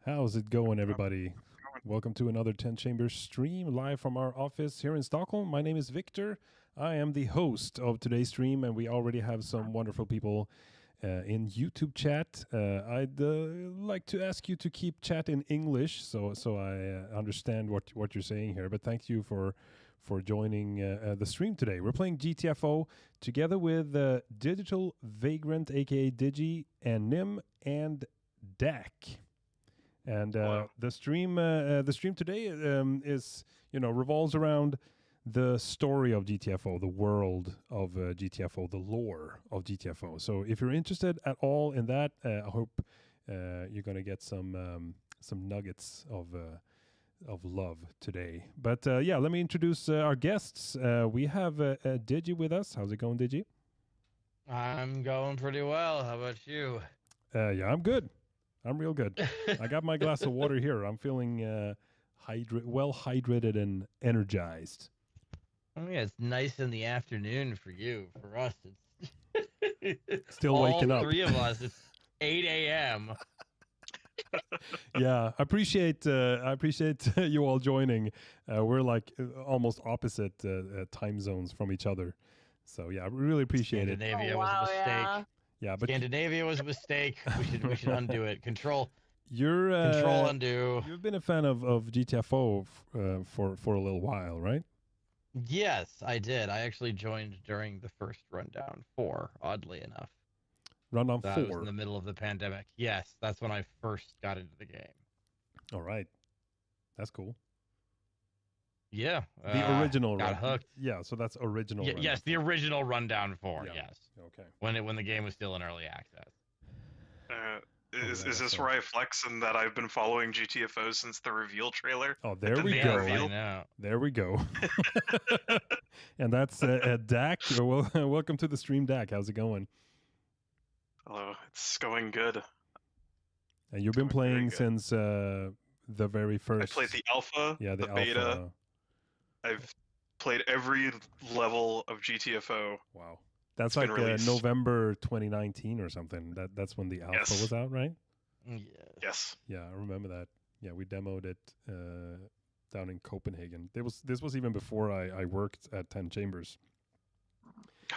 How's it going, everybody? Welcome to another 10 Chambers stream live from our office here in Stockholm. My name is Viktor. I am the host of today's stream, and we already have some wonderful people in YouTube chat. I'd like to ask you to keep chat in English, so I understand what you're saying here. But thank you for joining the stream today. We're playing GTFO together with DigitalVagrant, aka Digi, and Nim and Dak. And the stream today is revolves around the story of GTFO, the world of GTFO, the lore of GTFO. So if you're interested at all in that, I hope you're going to get some nuggets of love today. But yeah, let me introduce our guests. We have Digi with us. How's it going, Digi? I'm going pretty well. How about you? Yeah, I'm good. I'm real good. I got my glass of water here. I'm feeling well hydrated and energized. Oh, yeah, it's nice in the afternoon for you. For us, it's still waking up. All three of us, it's 8 a.m. Yeah, I appreciate you all joining. We're like almost opposite time zones from each other. So yeah, I really appreciate it. Scandinavia was a mistake. Yeah, but Scandinavia was a mistake. We should undo it. Control undo. You've been a fan of GTFO for a little while, right? Yes, I did. I actually joined during the first Rundown 4, oddly enough. Rundown 4? Was in the middle of the pandemic. Yes, that's when I first got into the game. All right. That's cool. Yeah. The original got hooked. Yeah, so that's original. Yes, the original Rundown 4, yeah. Yes. Okay. When the game was still in early access. Is this where I flex in that I've been following GTFO since the reveal trailer? Oh, there we go. There we go. And that's Dak. Welcome to the stream, Dak. How's it going? Hello. It's going good. And you've been playing since the very first. I played the alpha, the beta. I've played every level of GTFO. Wow. That's like November 2019 or something. That's when the alpha was out, right? Yes. Yeah, I remember that. Yeah, we demoed it down in Copenhagen. This was even before I worked at 10 Chambers.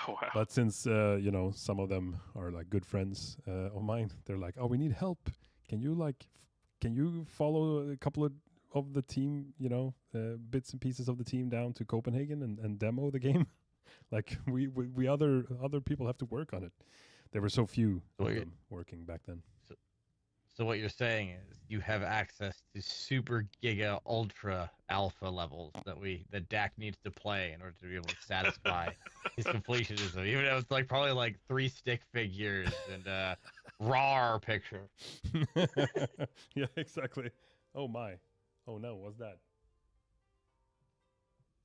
Oh wow. But since some of them are like good friends of mine, they're like, "Oh, we need help. Can you follow a couple of the team, bits and pieces of the team down to Copenhagen and demo the game?" Like we other people have to work on it. There were so few of them working back then. So what you're saying is you have access to super giga ultra alpha levels that Dak needs to play in order to be able to satisfy his completionism. Even though it's probably like 3 stick figures and a RAR picture. Yeah, exactly. Oh my. Oh no, what's that?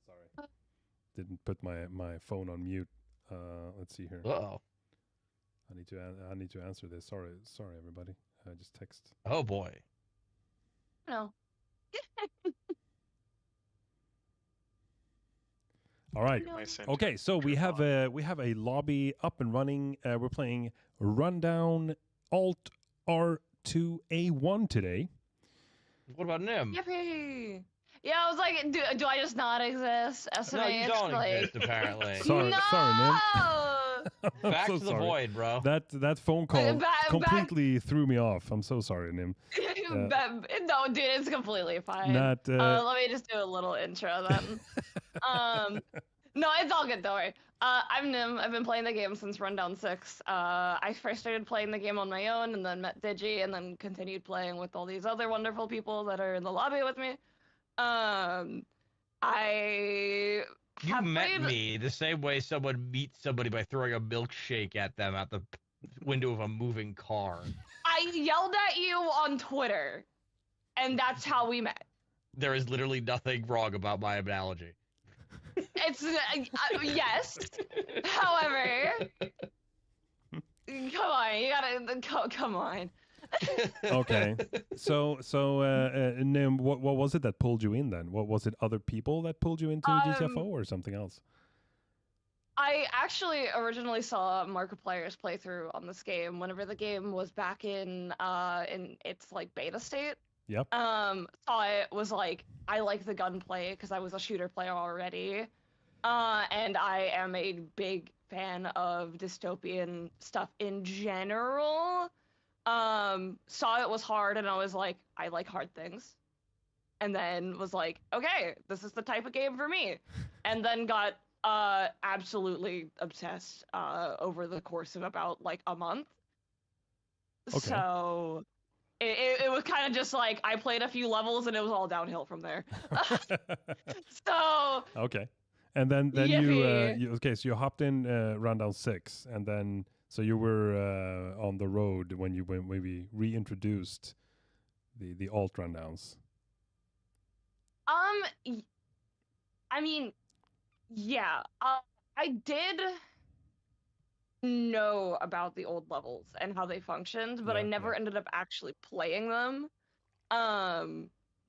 Sorry. Didn't put my phone on mute. Let's see here. Uh-oh. I need to answer this. Sorry everybody. I just text. Oh boy. No. All right. Okay, so we have a lobby up and running. We're playing Rundown Alt R2A1 today. What about Nim? Yippee! Yeah, I was like, do I just not exist? No, you don't exist, apparently. Sorry, Nim. Back to the void, bro. That phone call completely threw me off. I'm so sorry, Nim. No, dude, it's completely fine. Let me just do a little intro then. No, it's all good, don't worry. I'm Nim. I've been playing the game since Rundown 6. I first started playing the game on my own and then met Digi and then continued playing with all these other wonderful people that are in the lobby with me. You met me the same way someone meets somebody by throwing a milkshake at them out the window of a moving car. I yelled at you on Twitter, and that's how we met. There is literally nothing wrong about my analogy. It's yes. However, come on, you gotta come on. Okay, so Nim, what was it that pulled you in then? What was it? Other people that pulled you into GTFO or something else? I actually originally saw Markiplier's playthrough on this game whenever the game was back in its beta state. Yep. Saw it, was like, I like the gunplay because I was a shooter player already. And I am a big fan of dystopian stuff in general. Saw it was hard, and I was like, I like hard things. And then was like, okay, this is the type of game for me. And then got absolutely obsessed over the course of about like a month. Okay. So it was kind of just like I played a few levels and it was all downhill from there. So Okay. And then Yippee. okay, so you hopped in Rundown 6, and then so you were on the road when you maybe reintroduced the alt rundowns. I mean, yeah, I did know about the old levels and how they functioned, but I Yeah, never ended up actually playing them,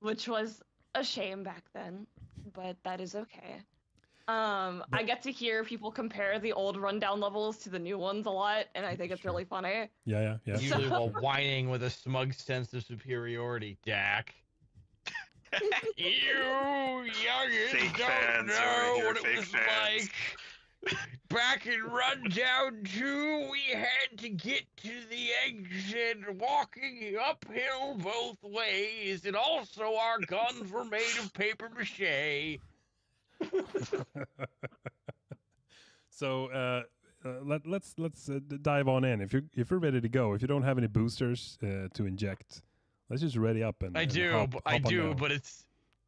which was a shame back then, but that is okay. I get to hear people compare the old rundown levels to the new ones a lot, and I think it's Sure. really funny. Yeah. Usually while whining with a smug sense of superiority, Dak. You youngins Fake don't fans over know here, what it fake was fans. like. Back in Rundown 2, we had to get to the exit walking uphill both ways, and also our guns were made of paper mache. So let's dive on in. If you're ready to go, if you don't have any boosters to inject, let's just ready up and I and do, hop on down. but it's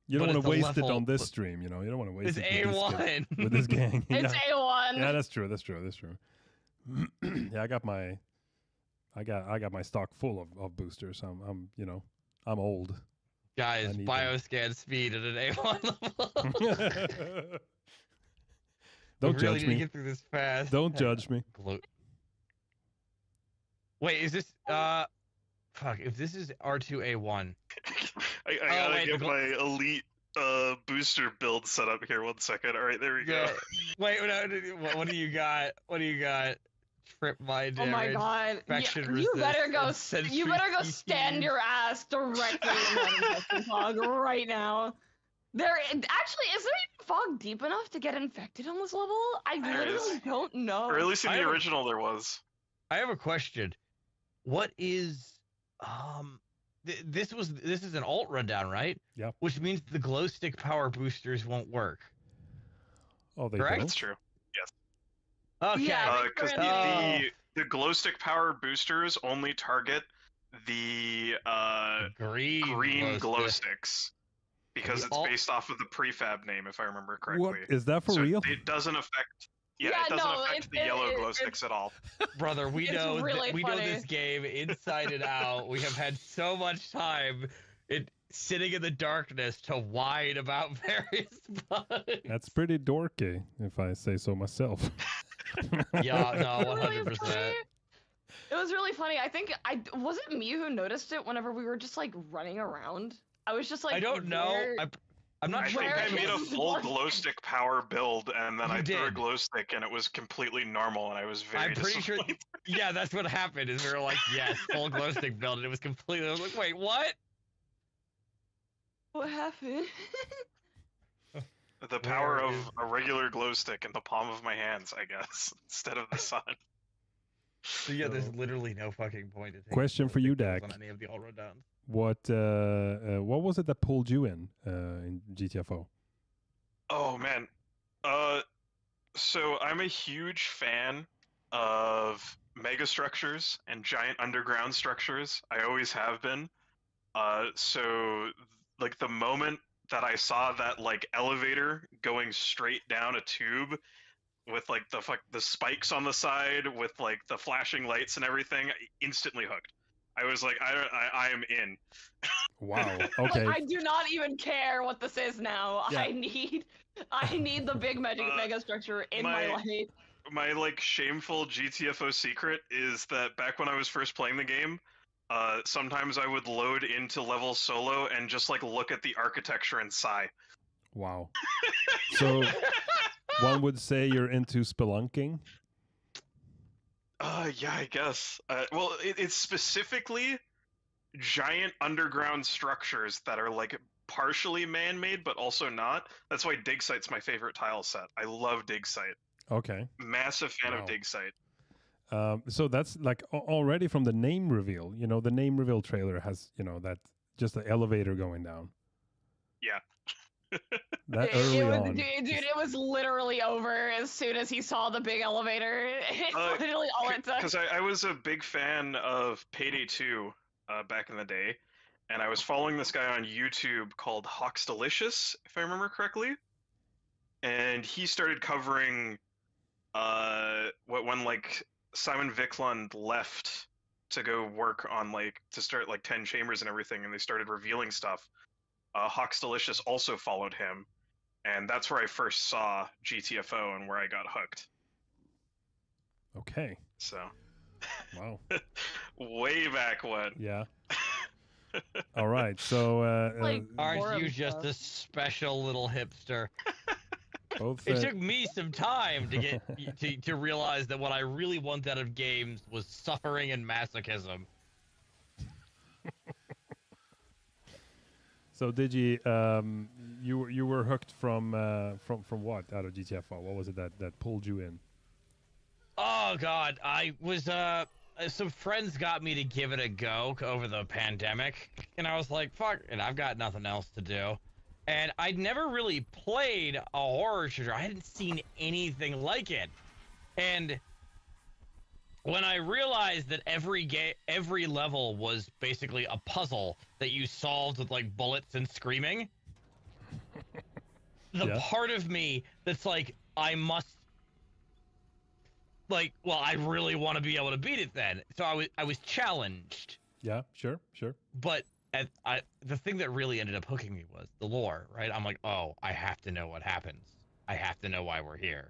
You don't but want to it's a waste it level- on this stream. You know, you don't want to waste it's it with A1. with this gang. It's yeah. A1. Yeah, that's true. Yeah, I got my stock full of boosters. I'm old. Guys, I need bioscan speed at an A1 level. Don't We really judge need to me. get through this fast. Don't judge me. Wait, is this fuck, if this is R2A1. I gotta wait, get the my elite booster build set up here. 1 second. All right, there we go. Yeah. Wait, no, what do you got? What do you got? Trip my damage. Oh my god! infection You better resist, go. and sensory You better go CP. stand your ass directly in that infection fog right now. Actually, is there even fog deep enough to get infected on this level? I There literally is. don't know. Or at least in I the have a- original there was. I have a question. What is this is an alt rundown, right? Yep. Which means the glow stick power boosters won't work. Oh, they Correct? That's don't? true. Okay. Yeah, I think Because we're in the glow stick power boosters only target the green glow stick. sticks because The it's alt- based off of the prefab name, if I remember correctly. What is that for So real? It doesn't affect. Yeah, Yeah, it doesn't no, affect it- the yellow it- glow it- sticks at all. Brother, we It's know really we know funny. this game inside and out. We have had so much time sitting in the darkness to whine about various bugs. That's pretty dorky, if I say so myself. Yeah, no, really 100%. funny. It was really funny. I think was it me who noticed it whenever we were just like running around. I was just like, I don't know. where- I'm not I sure. think Where I made a is full one? glow stick power build, and then You I threw a did. glow stick, and it was completely normal, and I was very I'm pretty sure. disappointed. Yeah, that's what happened. Is we were like, yes, full glow stick build, and it was completely. I was like, wait, what? What happened? The power Where of is- a regular glow stick in the palm of my hands, I guess, instead of the sun. So yeah, there's So- literally no fucking point to take Question glow for you, stick builds Dak. on any of the all rundowns. What was it that pulled you in GTFO? Oh man, so I'm a huge fan of mega structures and giant underground structures. I always have been. So like the moment that I saw that like elevator going straight down a tube with like the spikes on the side with like the flashing lights and everything, I instantly hooked. I was like, I am in. Wow. Like, Okay. I do not even care what this is now. Yeah. I need the big mega structure in my my- life. My like shameful GTFO secret is that back when I was first playing the game, sometimes I would load into level solo and just like look at the architecture and sigh. Wow. So one would say you're into spelunking. Yeah, I guess. Well, it's specifically giant underground structures that are like partially man-made but also not. That's why dig site's my favorite tile set. I love dig site. Okay. Massive fan Wow. of dig site. So that's like already from the name reveal. You know, the name reveal trailer has, you know, that just the elevator going down. Yeah. That early on. Dude, it was literally over as soon as he saw the big elevator. It's literally all it took. Because I was a big fan of Payday 2 back in the day, and I was following this guy on YouTube called Hawks Delicious, if I remember correctly, and he started covering when like Simon Viklund left to go work on like to start like 10 chambers and everything, and they started revealing stuff. Hawks Delicious also followed him, and that's where I first saw GTFO and where I got hooked. Okay. So, Wow. way back when. Yeah. All right. So Like, Aren't you Borum just stuff. a special little hipster? both It took me some time to get to realize that what I really want out of games was suffering and masochism. So Digi, you were hooked from what out of GTFO? What was it that pulled you in? Oh God, I was some friends got me to give it a go over the pandemic, and I was like, fuck, and I've got nothing else to do. And I'd never really played a horror shooter. I hadn't seen anything like it. And when I realized that every level was basically a puzzle that you solved with like bullets and screaming, the Yeah. part of me that's like, I must, like, well, I really want to be able to beat it then. So I was challenged. Yeah. Sure. But the thing that really ended up hooking me was the lore, right? I'm like, oh, I have to know what happens. I have to know why we're here.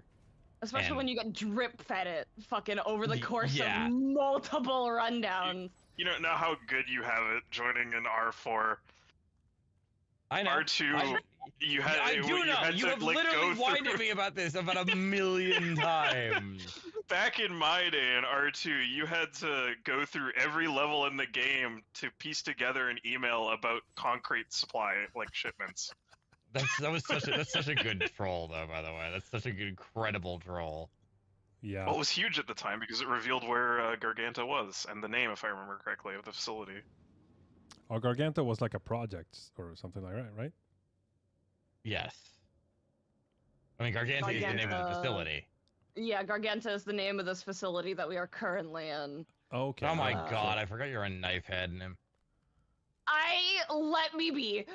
Especially and- when you get drip fed it fucking over the course yeah. of multiple rundowns. You don't know how good you have it joining an R4. I know. R2, you had. I do you know. had You to, have like, literally go winded through- me about this about a million times. Back in my day in R2, you had to go through every level in the game to piece together an email about concrete supply, like shipments. That's such a good troll, though. By the way, that's such a good, incredible troll. Yeah. Well, it was huge at the time because it revealed where Garganta was and the name, if I remember correctly, of the facility. Our Garganta was like a project or something like that, right? Yes. I mean, Garganta is the name of the Garganta. facility. Yeah, Garganta is the name of this facility that we are currently in. Okay. Oh my Uh, God! I forgot you're a knife head in him. Let me be.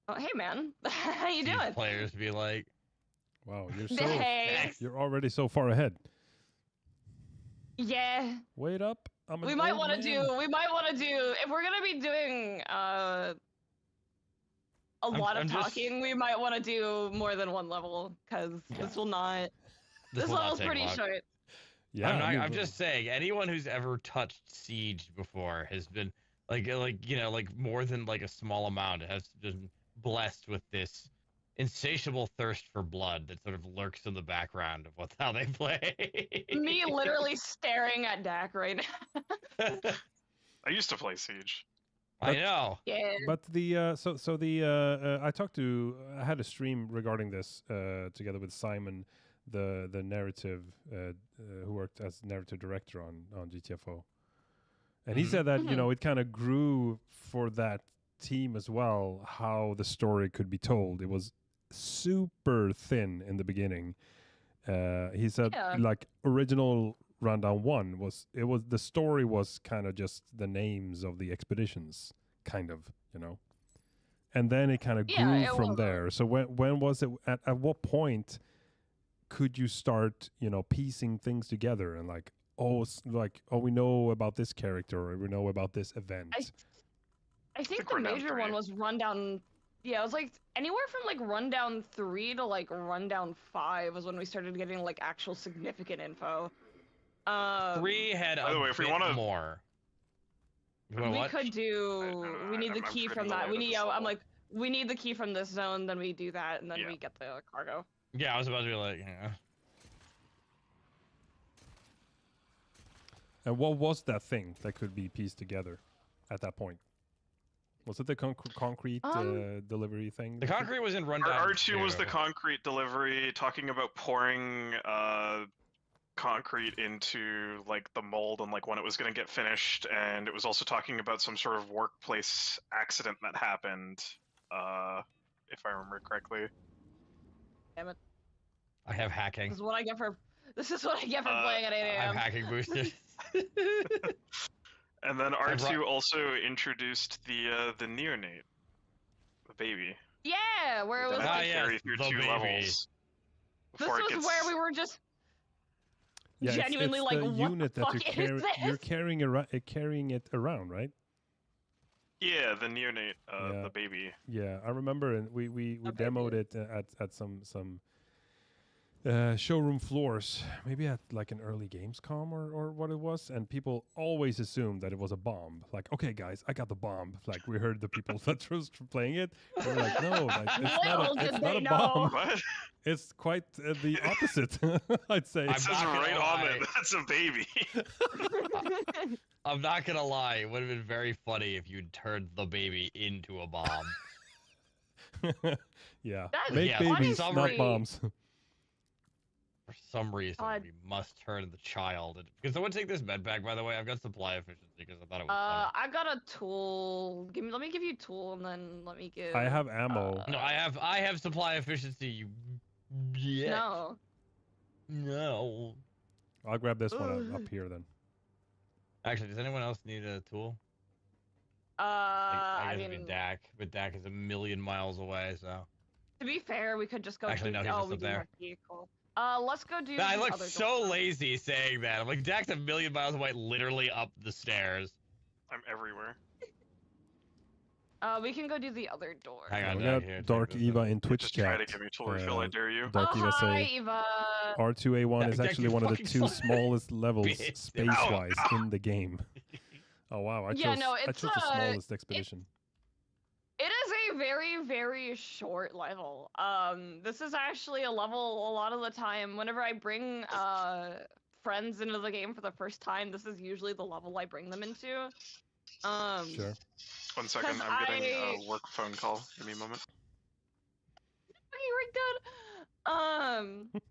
Oh, hey man, how you These doing? players be like, Wow. Hey. You're already so far ahead. Yeah. Wait up. I'm an We might old want to man. do if we're gonna be doing a lot of I'm just- talking. We might want to do more than one level because this will not. This will not level's take pretty long. short. Yeah. I'm I mean, just saying, anyone who's ever touched Siege before has been like more than like a small amount has been blessed with this insatiable thirst for blood that sort of lurks in the background of how they play. Me literally staring at Dak right now. I used to play Siege. I know. Yeah. But the I had a stream regarding this together with Simon, the narrative who worked as narrative director on GTFO, and he Mhm. said that it kind of grew for that team as well, how the story could be told. It was super thin in the beginning. He said Yeah. like original Rundown 1 was the story was kind of just the names of the expeditions, kind of, and then it kind of Yeah, grew it from was. there. So when was it, at what point could you start piecing things together and like we know about this character or we know about this event? I think think the Rundown major one 3. was Rundown. Yeah, it was like anywhere from like Rundown 3 to like Rundown 5 was when we started getting like actual significant info. 3 had By the a way, if we bit wanna- more. You wanna We what? could do. We need the I'm key pretty from that. low We at need. this I'm level. like, we need the key from this zone. Then we do that, and then Yeah. we get the cargo. Yeah, I was about to be like, And what was that thing that could be pieced together at that point? Was it the concrete delivery thing? The concrete was in rundown. R2 was the concrete delivery, talking about pouring concrete into like the mold and like when it was going to get finished, and it was also talking about some sort of workplace accident that happened, if I remember correctly. Damn it! I have hacking. This is what I get for playing at 8 I have a.m. hacking boosted. And then R2 also introduced the neonate, the baby. Yeah, where it was That like, had to carry through the 2 baby. levels. this before it was gets... where we were just Yeah, genuinely it's like, the what unit the that fuck you're, is you're this? carrying it around, right? Yeah, the neonate, Yeah. the baby. Yeah, I remember, and we A baby. demoed it at some showroom floors, maybe at like an early Gamescom or what it was, and people always assumed that it was a bomb. Like, okay, guys, I got the bomb. Like, we heard the people that was playing it. They were like, no, like, Little did it's they not a know. bomb. What? It's quite the opposite, I'd say. It I'm says not gonna right on lie. it, that's a baby. I'm not gonna lie, it would have been very funny if you'd turned the baby into a bomb. Yeah, That's make Yeah, babies, funny. not bombs. For some reason, God. we must turn the child into... Can someone take this med bag, by the way? I've got supply efficiency because I thought it was funny. I got a tool. Let me give you a tool, and then let me give. I have ammo. No, I have supply efficiency, you... Yeah. No. No. I'll grab this one up here then. Actually, does anyone else need a tool? I guess mean, it'd be Dak, but Dak is a million miles away, so... to be fair, we could just go. Actually, do, no, he's oh, just we up do there. have vehicle. Let's go do. I the look other so door. lazy saying that. I'm like, Dak's a million miles away, literally up the stairs. I'm everywhere. We can go do the other door. Hang on, We Dak, got here, take Dark this Eva up. in Twitch Just chat. try to give me tool refill, I dare you. Dark Oh, Eva hi, say Eva. R2A1 is Dak, actually you one of the fucking 2 son smallest levels bitch. space-wise in the game. Oh wow, I Yeah, chose, no, I it's, chose the smallest expedition. It is a very, very short level. This is actually a level a lot of the time. Whenever I bring friends into the game for the first time, this is usually the level I bring them into. Sure. 1 second, 'Cause I'm getting I- a work phone call. Give me a moment. Okay, we're good.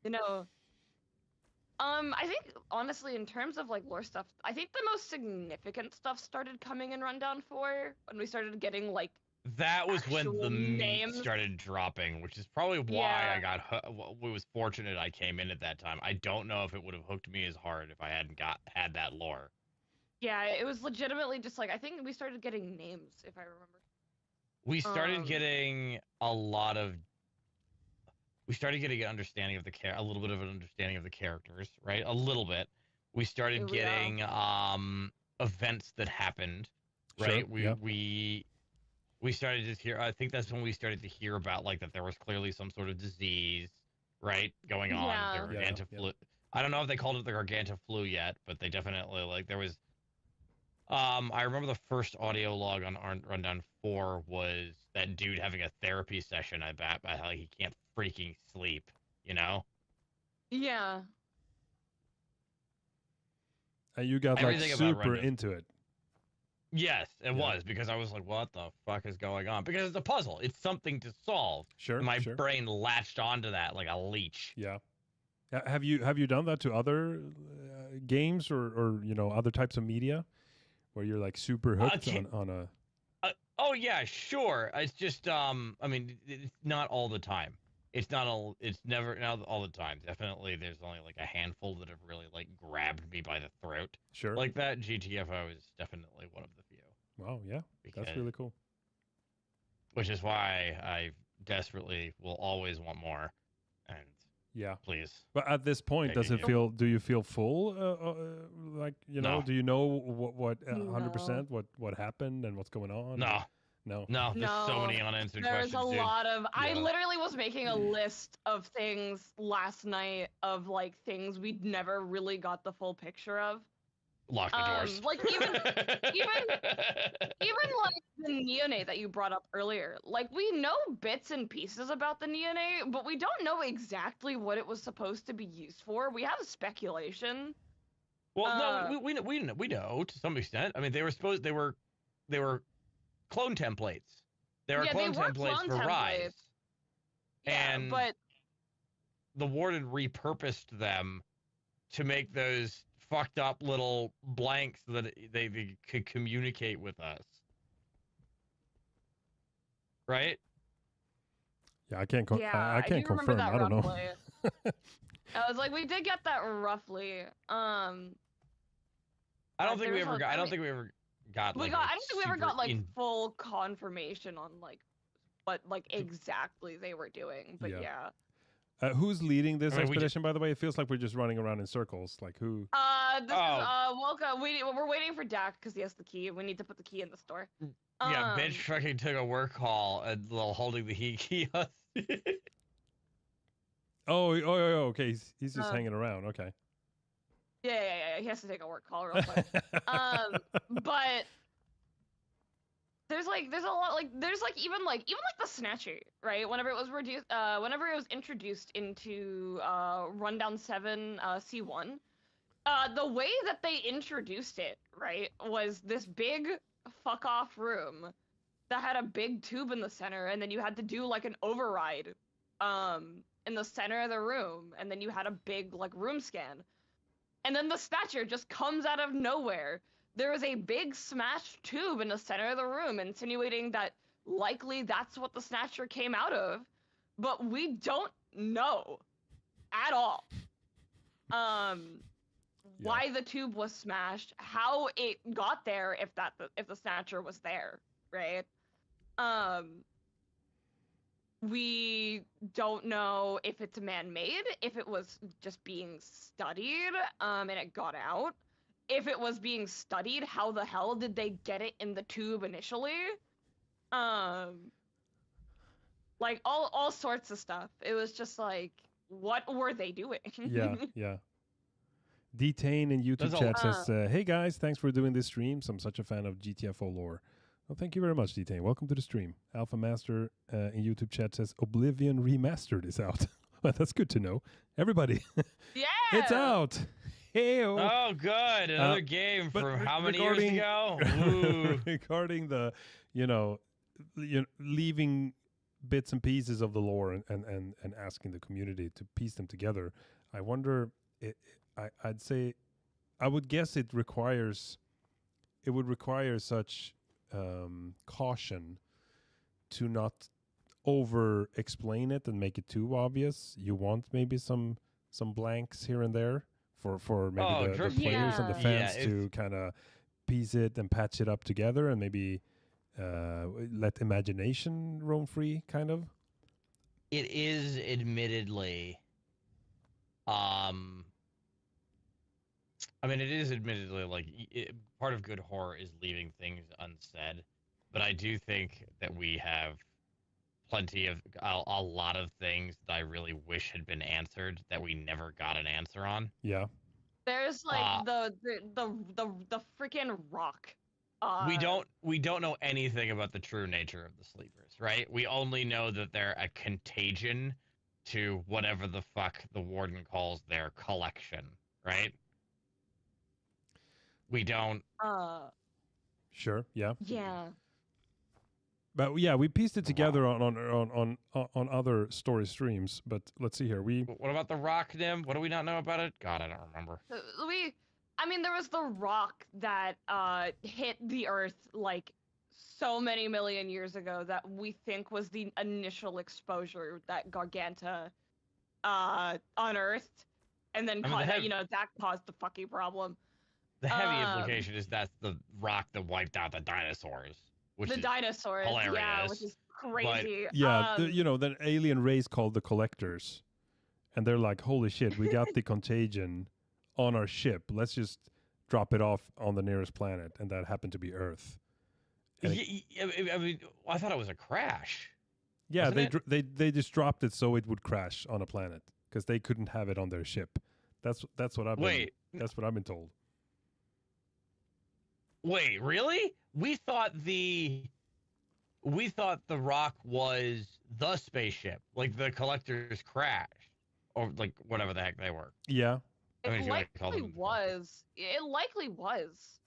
You know, I think honestly, in terms of like lore stuff, I think the most significant stuff started coming in Rundown 4 when we started getting like. That was when Actual the meat names. started dropping, which is probably why Yeah. I got we was fortunate I came in at that time. I don't know if it would have hooked me as hard if I hadn't had that lore. Yeah, it was legitimately just like I think we started getting names, if I remember. We started Um, getting a lot of. We started getting an understanding of a little bit of an understanding of the characters, right? A little bit. We started Yeah. getting events that happened, Sure, right? yeah. We started to hear. I think that's when we started to hear about like that there was clearly some sort of disease, right, going on. Yeah. The Yeah, Garganta-flu. I don't know if they called it the Garganta flu yet, but they definitely like there was. I remember the first audio log on Rundown 4 was that dude having a therapy session about how he can't freaking sleep, you know? Yeah. And you got like Everything about super Rundown. into it. Yes, it Yeah. was, because I was like, what the fuck is going on? Because it's a puzzle. It's something to solve. Sure, And my sure. brain latched onto that like a leech. Yeah. Have you done that to other games or other types of media where you're like super hooked Okay. on a Oh yeah, sure. It's just I mean, it's not all the time. It's never not all the time. Definitely there's only like a handful that have really like grabbed me by the throat. sure. Like that GTFO is definitely one of the few. Wow, yeah. That's because- really cool. Which is why I desperately will always want more. And Yeah. please. But at this point, Take does it it here. do you feel full? Like, No. do you know what 100% what happened and what's going on? No, No. no, there's so No, many unanswered There's questions, a dude. lot of. I Yeah. literally was making a list of things last night of like things we'd never really got the full picture of. Lock the doors. Like even like the neonate that you brought up earlier. Like we know bits and pieces about the neonate, but we don't know exactly what it was supposed to be used for. We have speculation. Well, no, we know to some extent. I mean, they were clone templates. They were Yeah, clone they were templates clone for Rise, templates. Yeah, and but the Warden repurposed them to make those fucked up little blanks so that they could communicate with us. Right? Yeah, I can't. yeah, I can't do remember confirm. that I don't know. roughly. I was like, we did get that roughly. I don't think we ever got. I don't think we ever got. We like, got. a I don't think we ever super got like in- full confirmation on like what like exactly they were doing. But Yeah. yeah. Who's leading this I mean, expedition, by the way? It feels like we're just running around in circles. Like who? This is welcome. We're waiting for Dak because he has the key. We need to put the key in the store. Yeah, bitch fucking took a work call and holding the key. Oh, okay. He's just hanging around. Okay. Yeah. He has to take a work call real quick. But there's a lot there's even the Snatcher, right? Whenever it was introduced into Rundown 7 C1, the way that they introduced it, right, was this big fuck off room that had a big tube in the center, and then you had to do like an override in the center of the room, and then you had a big like room scan. And then the Snatcher just comes out of nowhere. There is a big smashed tube in the center of the room, insinuating that likely that's what the Snatcher came out of, but we don't know at all. Why the tube was smashed, how it got there, if the Snatcher was there, right? We don't know if it's man-made, if it was just being studied, and it got out. If it was being studied, how the hell did they get it in the tube initially? Like all sorts of stuff. It was just like, what were they doing? Yeah. Detain in YouTube chat says, "Hey guys, thanks for doing this stream. I'm such a fan of GTFO lore." Well, thank you very much, Detain. Welcome to the stream. Alpha Master in YouTube chat says, "Oblivion Remastered is out." Well, that's good to know. Everybody, Yeah, it's out. Hey, oh, good. Another game from how many years ago? Regarding the, leaving bits and pieces of the lore and asking the community to piece them together, I wonder. I'd say, I would guess it would require such caution to not over explain it and make it too obvious. You want maybe some blanks here and there for maybe the players and the fans to kind of piece it and patch it up together, and maybe let imagination roam free, kind of. It is admittedly I mean, it is admittedly like part of good horror is leaving things unsaid, but I do think that we have plenty of a lot of things that I really wish had been answered that we never got an answer on. Yeah, there's like the freaking rock. We don't know anything about the true nature of the sleepers, right? We only know that they're a contagion to whatever the fuck the Warden calls their collection, right? We don't. Sure. Yeah. Yeah. But yeah, we pieced it together on other story streams. But let's see here. What about the rock, Nim? What do we not know about it? God, I don't remember. There was the rock that hit the Earth like so many million years ago that we think was the initial exposure that Garganta unearthed, and then that caused the fucking problem. The heavy implication is that's the rock that wiped out the dinosaurs. Dinosaurs, hilarious. Yeah, which is crazy. But, yeah, the alien race called the Collectors, and they're like, holy shit, we got the contagion on our ship. Let's just drop it off on the nearest planet, and that happened to be Earth. I mean, I thought it was a crash. Yeah, they just dropped it so it would crash on a planet because they couldn't have it on their ship. That's what I've been told. Wait, really? We thought the rock was the spaceship, like the Collector's crash, or like whatever the heck they were. Yeah, I mean, It if you wanna call likely them- was. It likely was.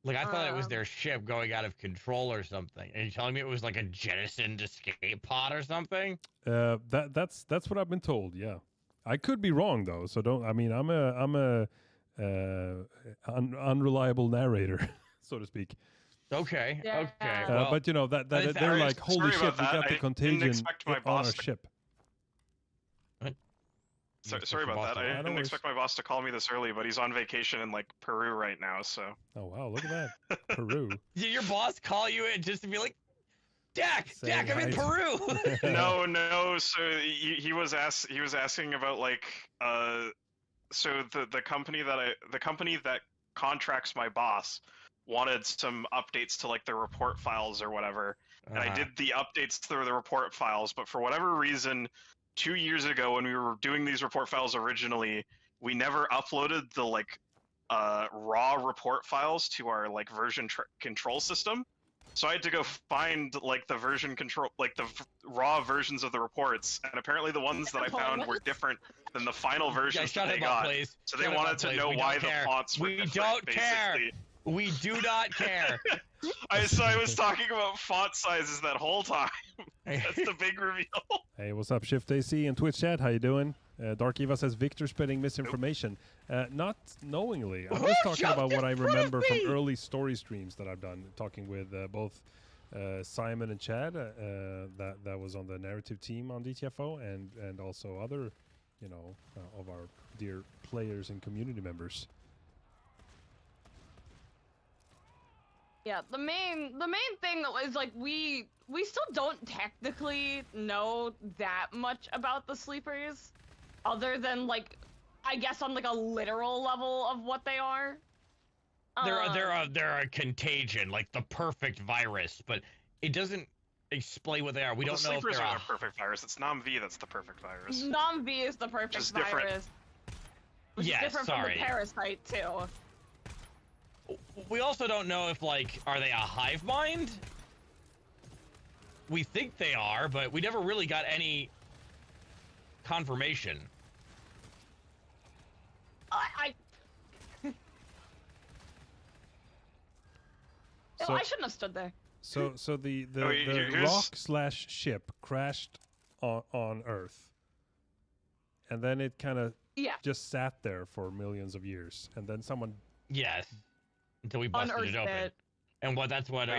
Like, I thought it was Um, their ship going out of control or something. Are you telling me it was like a jettisoned escape pod or something? That's what I've been told. Yeah, I could be wrong though. So don't. I mean, I'm a unreliable narrator, so to speak. Okay, Yeah. okay. Well, But you know that I- they're sorry- like, holy sorry shit, about we that. got I the didn't contagion expect my on boss our to- ship. Sorry about that. I no didn't worries. expect my boss to call me this early, but he's on vacation in like Peru right now. So Oh wow, look at that, Peru. did your boss call you in just to be like, Dak, Saying I'm in hi Peru? no. So he was asking about like so the company that contracts my boss wanted some updates to like the report files or whatever, and I did the updates to the report files, but for whatever reason, 2 years ago when we were doing these report files originally, we never uploaded the like raw report files to our like version control system. So I had to go find like the version control, like the raw versions of the reports, and apparently the ones that I found were different than the final Yeah, versions shut that they him up, got. please. So they Shut him wanted up, to please. know We why don't the care. fonts were We different, don't care. basically. We do not care. So I was talking about font sizes that whole time. That's the big reveal. Hey, what's up, Shift AC and Twitch chat? How you doing? Dark Eva says Victor spreading misinformation. Not knowingly. I'm just talking Just about what I remember from me! early story streams that I've done, talking with both Simon and Chad, that was on the narrative team on DTFO, and also other, of our dear players and community members. Yeah, the main thing is like we still don't technically know that much about the sleepers, other than like I guess on like a literal level of what they are. They're a contagion, like the perfect virus, but it doesn't explain what they are. We don't the know if sleepers they're are the perfect virus. It's NomV that's the perfect virus. Non-V is the perfect Just different. virus. Which Yes, is different sorry. from the parasite too. We also don't know if, like, are they a hive mind? We think they are, but we never really got any confirmation. I So- I shouldn't have stood there. So the Oh, here's- rock/ship crashed on Earth, and then it kind of Yeah. just sat there for millions of years, and then someone. Yes, until we busted Unearthed it open. it. And that's what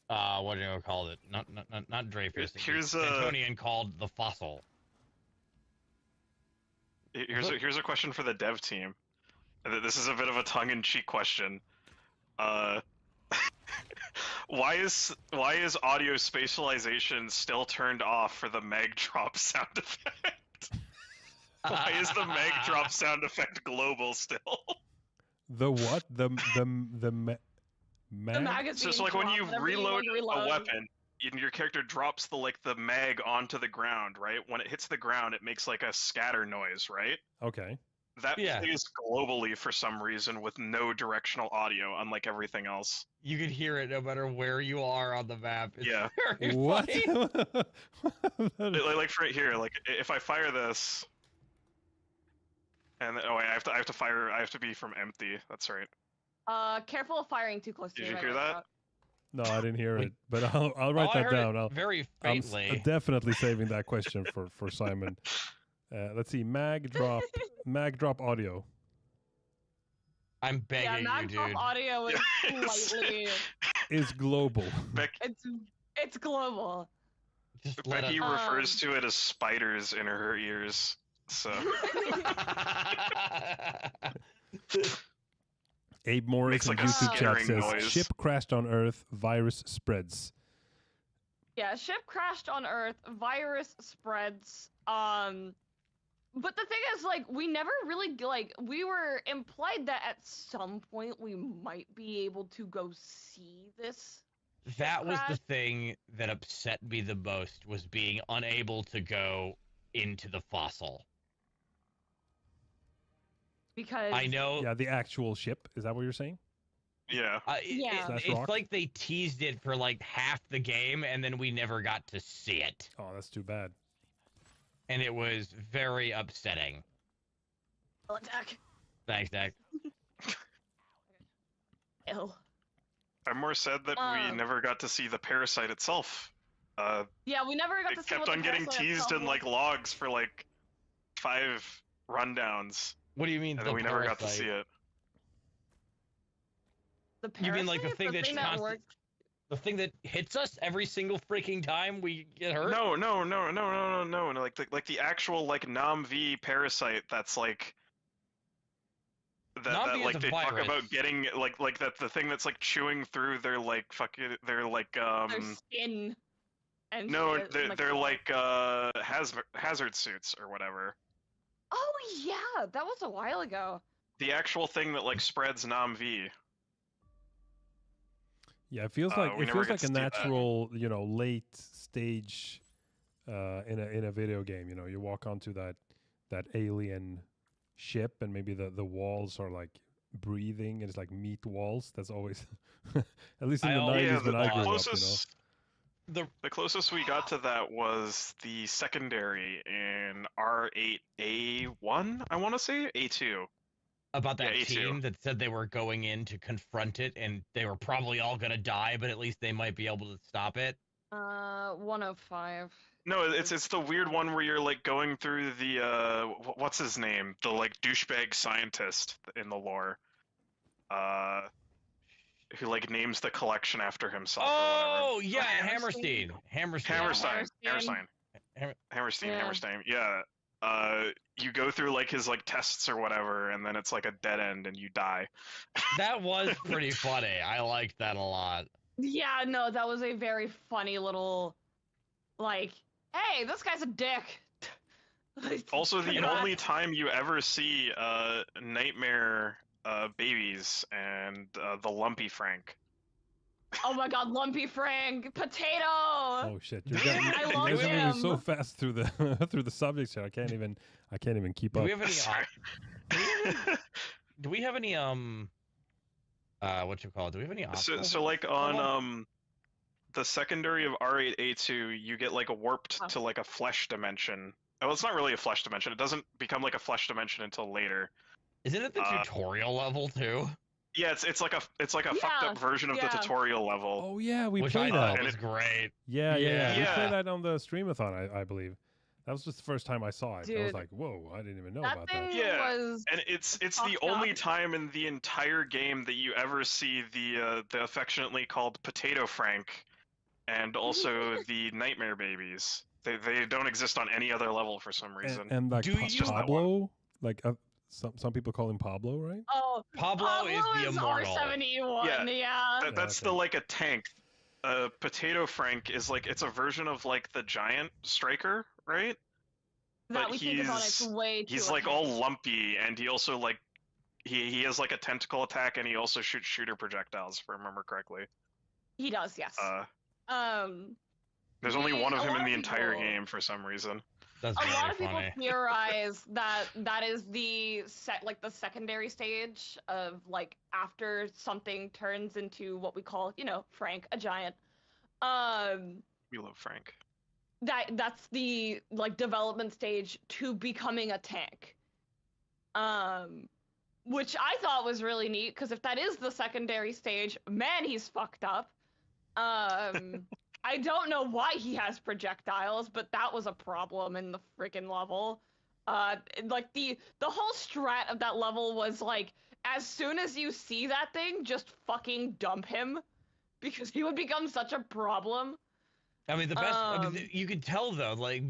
Yeah. what do you call it? Not Dreyfus. Here's a- Antonian called the fossil. Here's a question for the dev team. This is a bit of a tongue-in-cheek question. Why is audio spatialization still turned off for the mag drop sound effect? Why is the mag drop sound effect global still? The what? The The mag? magazine. So like when drop you whenever you, reload like, a weapon, and your character drops the mag onto the ground, right? When it hits the ground, it makes like a scatter noise, right? Okay. That Yeah. plays globally for some reason with no directional audio, unlike everything else. You can hear it no matter where you are on the map. It's Yeah. very What? funny. Like for right here, like if I fire this, and I have to be from empty. That's right. Careful of firing too close to Did you. you right hear like that? No, I didn't hear Wait. it, but I'll write Oh, I that heard down. it very I'm faintly. definitely saving that question for Simon. Let's see, mag drop audio. I'm begging Yeah, you, non-pop dude. audio is Yes. slightly. Is global. It's global. Just let Becky us. refers to it as spiders in her ears. So Abe Morris Makes in like a YouTube chat skittering says noise. ship crashed on Earth, virus spreads. Yeah, ship crashed on Earth, virus spreads. But the thing is, like, we never really we were implied that at some point we might be able to go see this. That was the crash. thing that upset me the most, was being unable to go into the fossil. Because I know. Yeah, the actual ship. Is that what you're saying? yeah. Yeah. Slash It's rock? like they teased it for like half the game, and then we never got to see it, Oh, that's too bad. and it was very upsetting. I'll attack. Thanks, Dak. Ill. I'm more sad that we never got to see the parasite itself. Yeah, we never got It to see kept what on the getting parasite teased itself in like was. logs for like 5 rundowns, What do you mean? and the then we never got to parasite? see it. The You mean like the parasite? thing that's constant? The thing that hits us every single freaking time we get hurt? No. Like the actual like Nam-V parasite that's like that Nam-V is like a they talk virus. about getting like that the thing that's like chewing through their like fucking their like Their skin. And no shit, they're claw. like hazard suits or whatever. Oh yeah, that was a while ago. The actual thing that like spreads Nam-V. Yeah, it feels we like never get a to see that. natural, late stage in a video game. You walk onto that alien ship, and maybe the walls are like breathing, and it's like meat walls. That's always, at least in the always- 90s Yeah, when I grew up. closest the closest we got to that was the secondary in R8A1, I want to say A2. About that Yeah, A2. team that said they were going in to confront it, and they were probably all gonna die, but at least they might be able to stop it. 105. No, it's the weird one where you're like going through the what's his name, the like douchebag scientist in the lore, who like names the collection after himself. Oh or yeah, Hammerstein? Hammerstein. whatever. Hammerstein. Hammerstein. Yeah. Hammerstein. Yeah. You go through like his like tests or whatever, and then it's like a dead end, and you die. That was pretty funny. I liked that a lot. Yeah, no, that was a very funny little, like, hey, this guy's a dick. Also, the You know what? only time you ever see nightmare babies and the lumpy Frank. Oh my god, Lumpy Frank, potato. Oh shit! You I love guys are moving him. so fast through the through the subjects here. I can't even keep Do up. we have any? Sorry. Do we have any? What you call it? Do we have any? So like on the secondary of R8A2, you get like warped Oh. to like a flesh dimension. Well, it's not really a flesh dimension. It doesn't become like a flesh dimension until later. Isn't it the tutorial level too? Yeah, it's like a fucked Yeah, up version of the yeah. tutorial level. Oh yeah, we Which I played thought that. was great. Yeah. We Yeah. played that on the streamathon, I believe. That was just the first time I saw it. I was Dude. like, whoa, I didn't even know That about thing that. Yeah, was And it's the fucked only up. time in the entire game that you ever see the affectionately called Potato Frank, and also the Nightmare Babies. They don't exist on any other level for some reason. And like Do you- Just that Pablo, like some people call him Pablo, right? Oh, Pablo is the immortal. R71. Yeah. Yeah. That's okay. the like a tank. Potato Frank is like it's a version of like the giant striker, right? That but we think about it's way too. He's like all lumpy, and he also like he has like a tentacle attack, and he also shoots shooter projectiles, if I remember correctly. He does, yes. There's only The- one of a him lot in of the entire people- game for some reason. That's A really lot of people funny. theorize that is the the secondary stage of like after something turns into what we call, Frank, a giant. We love Frank. That's the like development stage to becoming a tank. Which I thought was really neat, because if that is the secondary stage, man, he's fucked up. I don't know why he has projectiles, but that was a problem in the freaking level. Like the whole strat of that level was like, as soon as you see that thing, just fucking dump him, because he would become such a problem. I mean, the best. You could tell though, like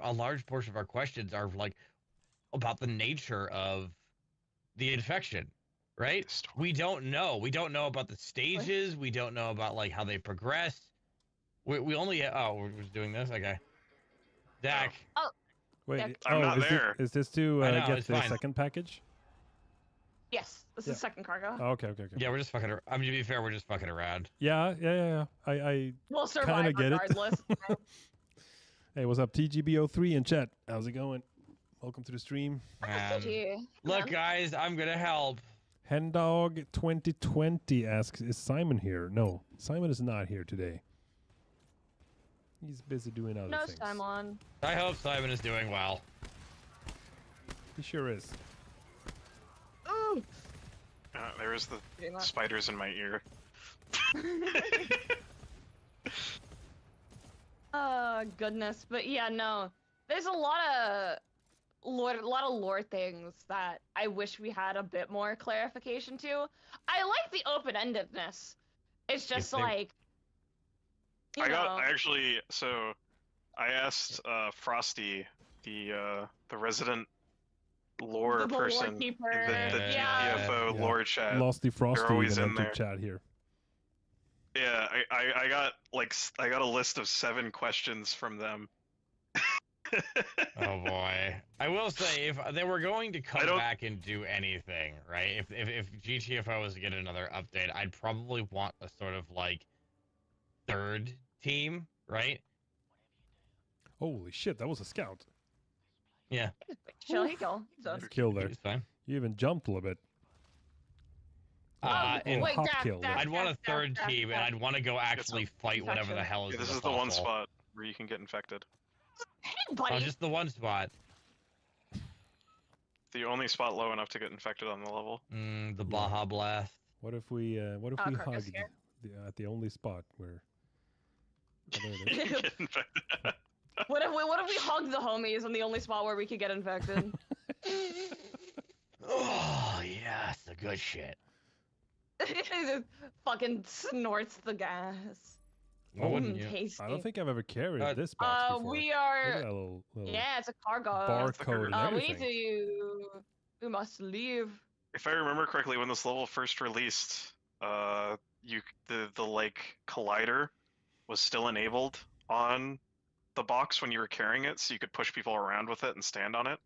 a large portion of our questions are like about the nature of the infection, right? We don't know. We don't know about the stages. We don't know about like how they progress. We only we're just doing this, okay. Dak, Wait, I'm not is there. Is this to I know, get it's the fine. second package? Yes, this Yeah. is second cargo. Oh, okay. yeah, we're just fucking. I mean, to be fair, we're just fucking around. Yeah. I We'll survive get it. regardless. Hey, what's up, TGBO3 in chat? How's it going? Welcome to the stream. Look, guys, I'm gonna help. Hendog 2020 asks, "Is Simon here?" No, Simon is not here today. He's busy doing other No things. Simon. I hope Simon is doing well. He sure is. Woo! There's the Pretty much. spiders in my ear. Oh goodness, but yeah, no. There's a lot of lore things that I wish we had a bit more clarification to. I like the open-endedness. It's just like I asked Frosty, the resident lore The lore person, keeper, the yeah. GTFO Yeah. lore chat. Losty Frosty always even in entered there. chat here. Yeah, I got a list of 7 questions from them. Oh boy. I will say, if they were going to come back and do anything, right? If GTFO was to get another update, I'd probably want a sort of like third team, right? Holy shit, that was a scout. Yeah. Chill, he go. Nice kill there. It's fine. You even jumped a little bit. And wait, hop Dak, kill there. Dak, I'd want a Dak, third Dak, team, and Dak. I'd want to go actually fight whatever the hell is. Yeah, in this is the one fossil. spot where you can get infected. Hey, buddy. Oh, just the one spot. The only spot low enough to get infected on the level. The Baja Blast. What if we Carcass hugged here. at the only spot where? Oh, there it is. You can get infected. What if we hugged the homies on the only spot where we could get infected? Oh, yes, the good shit. Just fucking snorts the gas. Why wouldn't you? Tasty. I don't think I've ever carried this box before. We Look at are. that little Yeah, it's a cargo. barcode and We everything. need to. We must leave. If I remember correctly, when this level first released, the like collider was still enabled on the box when you were carrying it, so you could push people around with it and stand on it.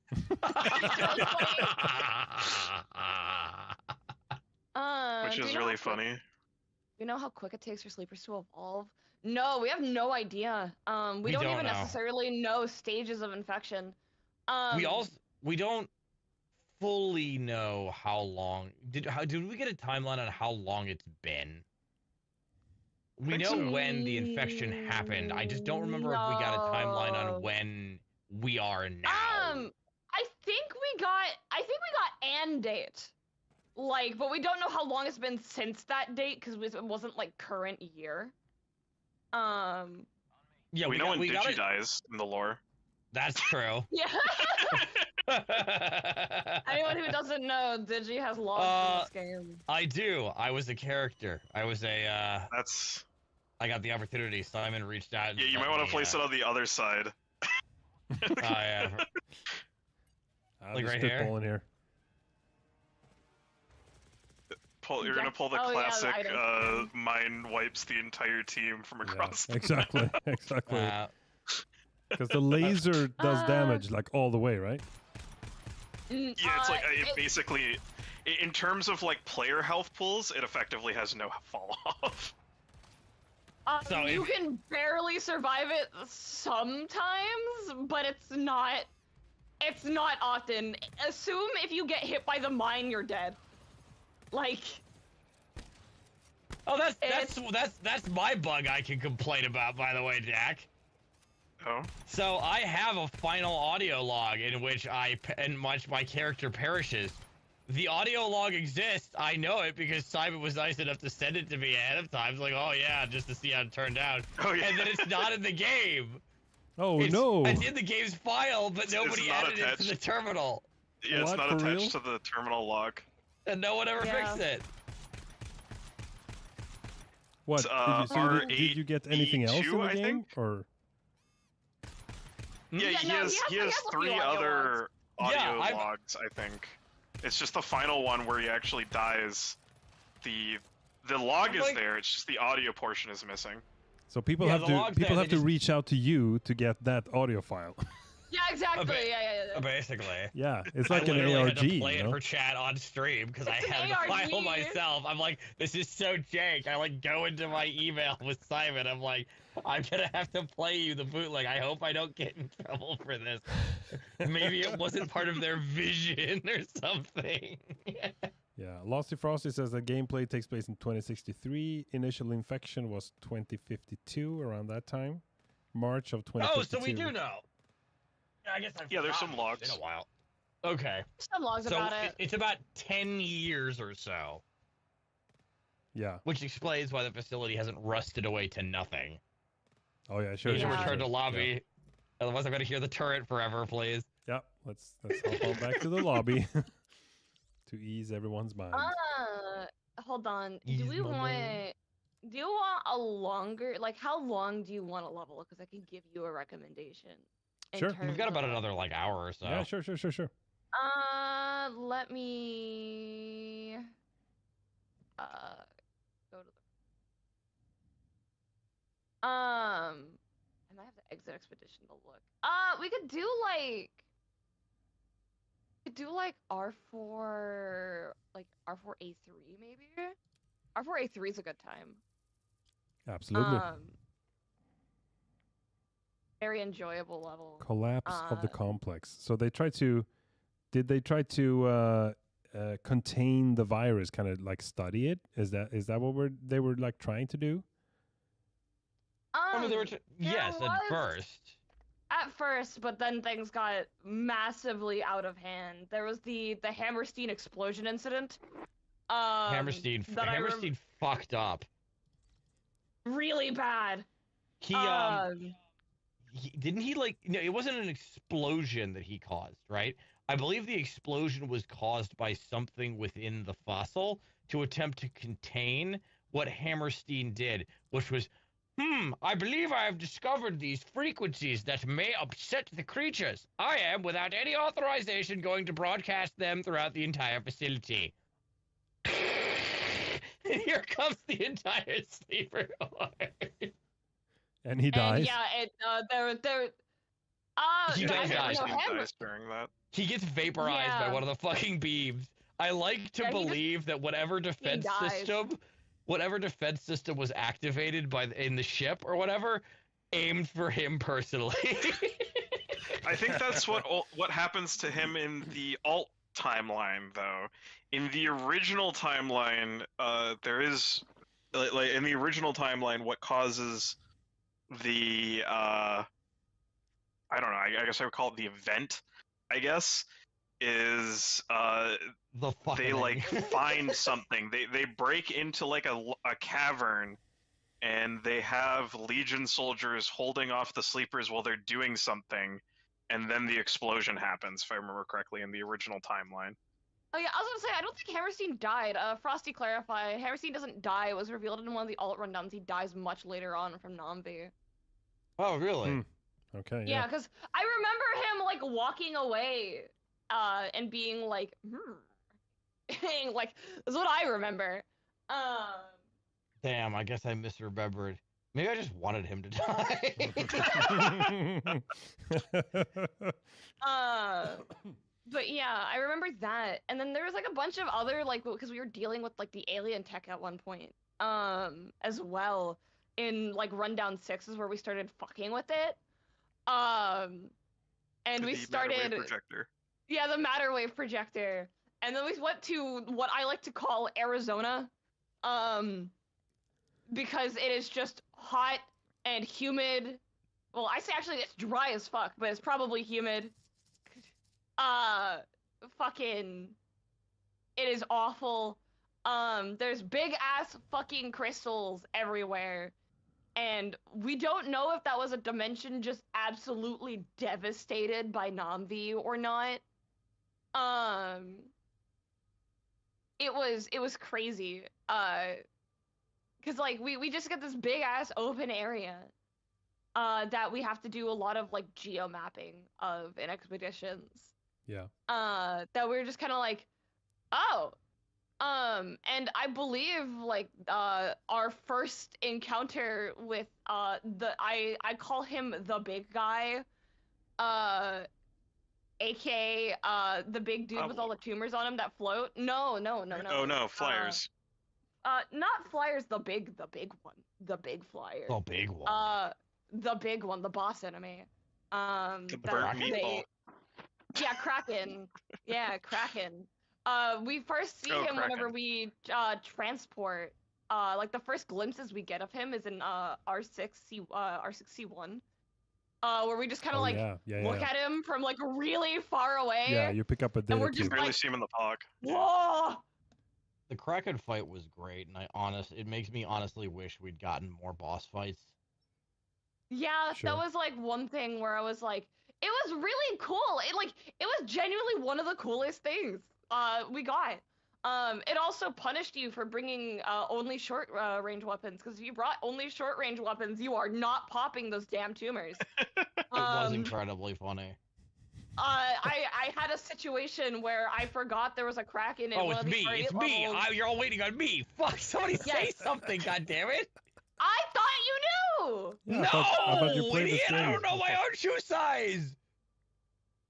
Which Do is you know really how quick- funny. You know how quick it takes for sleepers to evolve? No, we have no idea. We don't even know. necessarily know stages of infection. We don't fully know how long. Did we get a timeline on how long it's been? We Think know so. when the infection happened. I just don't remember if we got a timeline No. on when we are now. I think we got an date. Like, but we don't know how long it's been since that date because it wasn't like current year. Yeah, we know when we got Digi it. dies in the lore. That's true. Yeah. Anyone who doesn't know, Digi has lost in this game. I do. I was a character. I was a. That's I got the opportunity. Simon reached out. And yeah. You might want to place it on the other side. Oh yeah. Like right spitball in here. You're gonna pull the Oh, yeah, the classic item. mine wipes the entire team from across. Yeah, exactly, exactly. Uh, Because the laser does damage like all the way, right? Yeah, it's like it basically, in terms of like player health pools, it effectively has no fall off. So you can barely survive it sometimes, but it's not often. Assume if you get hit by the mine, you're dead. Like. Oh, that's my bug I can complain about, by the way, Jack. Oh. So I have a final audio log in which my character perishes. The audio log exists. I know it because Simon was nice enough to send it to me ahead of time. It's like, oh yeah, just to see how it turned out. Oh yeah. And then it's not in the game. Oh It's no! in the game's file, but nobody not added it to the terminal, Yeah, it's What, not for attached real? to the terminal log. and no one ever Yeah. fixed it. What did you get anything else in R8E2, the I game, think? or Yeah, Yeah, he no, has he has a few 3 audio other audio Yeah, logs, I think. It's just the final one where he actually dies. The log is Like- there. It's just the audio portion is missing. so people Yeah, have the to log's there, they just- reach out to you to get that audio file. Yeah, exactly. Okay. Yeah. Basically. Yeah, it's I like an literally had ARG, to play you it know? for chat on stream because I It's an had the file ARG. myself. I'm like, this is so jank. I like go into my email with Simon. I'm like, I'm gonna have to play you the bootleg. I hope I don't get in trouble for this. Maybe it wasn't part of their vision or something. Yeah, Losty Frosty says that gameplay takes place in 2063. Initial infection was 2052, around that time. March of 2052. Oh, so we do know. Yeah, I guess I've Yeah, there's some forgotten. logs. It's been a while. Okay. Some logs So about it. it's about 10 years or so, Yeah. which explains why the facility hasn't rusted away to nothing. Oh yeah, sure. Need to sure, return sure. to lobby. Yeah. Otherwise, I'm going to hear the turret forever, please. Yeah, let's hop on back to the lobby to ease everyone's mind. Hold on. Ease Do we my want? mind. Do you want a longer? Like, how long do you want a level? Because I can give you a recommendation. in Sure. We've terms got about of- another like hour or so. Yeah, sure. Let me. Go to the. I might have to exit expedition to look. We could do like. R4, like R4A3 maybe. R4A3 is a good time. Absolutely. Very enjoyable level. Collapse of the complex. So they try to. Did they try to contain the virus? Kind of like study it. Is that what they were like trying to do? I mean, yes, was- at first. At first, but then things got massively out of hand. There was the Hammerstein explosion incident. Hammerstein that I Hammerstein fucked up. really bad. He didn't he like no, it wasn't an explosion that he caused, right? I believe the explosion was caused by something within the fossil to attempt to contain what Hammerstein did, which was, I believe I have discovered these frequencies that may upset the creatures. I am, without any authorization, going to broadcast them throughout the entire facility. And here comes the entire sleeper horde. And he dies. And yeah, there. He does die. Dies during that. He gets vaporized by one of the fucking beams. I like to believe that whatever defense system was activated in the ship or whatever, aimed for him personally. I think that's what happens to him in the alt timeline, though. In the original timeline, there is like in the original timeline, what causes the I don't know. I guess I would call it the event. I guess is they like find something. They break into like a cavern, and they have Legion soldiers holding off the sleepers while they're doing something, and then the explosion happens. If I remember correctly, in the original timeline. Oh yeah, I was gonna say I don't think Hammerstein died. Frosty clarify. Hammerstein doesn't die. It was revealed in one of the alt rundowns. He dies much later on from Nambi. Oh really? Okay. Yeah, because I remember him like walking away, and being like, like that's what I remember. Damn, I guess I misremembered. Maybe I just wanted him to die. But yeah, I remember that, and then there was like a bunch of other like because we were dealing with like the alien tech at one point, as well in like Rundown 6 is where we started fucking with it, and we started matter wave projector. Yeah, the matter wave projector, and then we went to what I like to call Arizona, because it is just hot and humid. Well, I say actually it's dry as fuck, but it's probably humid. Fucking, it is awful. There's big ass fucking crystals everywhere, and we don't know if that was a dimension just absolutely devastated by Namvi or not. It was crazy. Cause like we just get this big ass open area, that we have to do a lot of like geo mapping of in expeditions. Yeah. That we were just kind of like, oh, and I believe like our first encounter with I call him the big guy, aka the big dude with all the tumors on him that float. No. Oh no, flyers. Not flyers. The big one. The big flyer. The big one. The big one. The boss enemy. The burnt meatball. Yeah, Kraken. Yeah, Kraken. We first see him Kraken. whenever we transport. Like the first glimpses we get of him is in R6C1. where we just kind of Oh, like yeah, look at him from like really far away. Yeah, you pick up a data we're You just cube. barely like- see him in the pog. Whoa! The Kraken fight was great, and it makes me honestly wish we'd gotten more boss fights. Yeah, Sure. that was like one thing where I was like, it was really cool. It was genuinely one of the coolest things we got. It also punished you for bringing only short range weapons, because if you brought only short range weapons, you are not popping those damn tumors. It was incredibly funny. I had a situation where I forgot there was a Kraken in Oh, one it's of the me! R8 It's me! levels. You're all waiting on me! Fuck! Somebody say Yes. something! God damn it! I thought you knew. Yeah, No! I thought you played this Idiot! I game. don't know my own shoe size.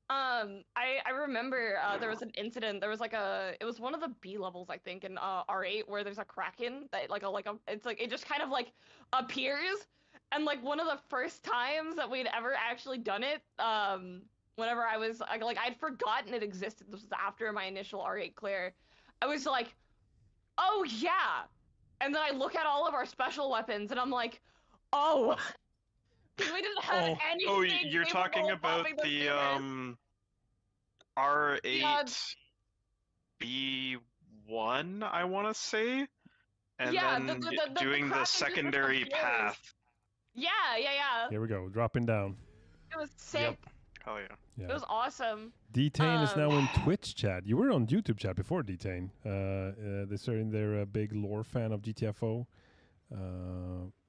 I remember there was an incident. There was like it was one of the B levels, I think, in R8, where there's a Kraken that it's like it just kind of like appears, and like one of the first times that we'd ever actually done it, whenever I was like I'd forgotten it existed. This was after my initial R8 clear. I was like, oh yeah, and then I look at all of our special weapons, and I'm like, oh. We didn't have anything. Oh, you're talking capable of about popping those the tumors. R8 Yeah. B1, I want to say, and Yeah, then the doing Kraken the just secondary disappears. path. Yeah. Here we go, dropping down. It was sick. Yep. Hell yeah. Yeah. It was awesome. Detain is now in Twitch chat. You were on YouTube chat before Detain. They're saying they're a big lore fan of GTFO.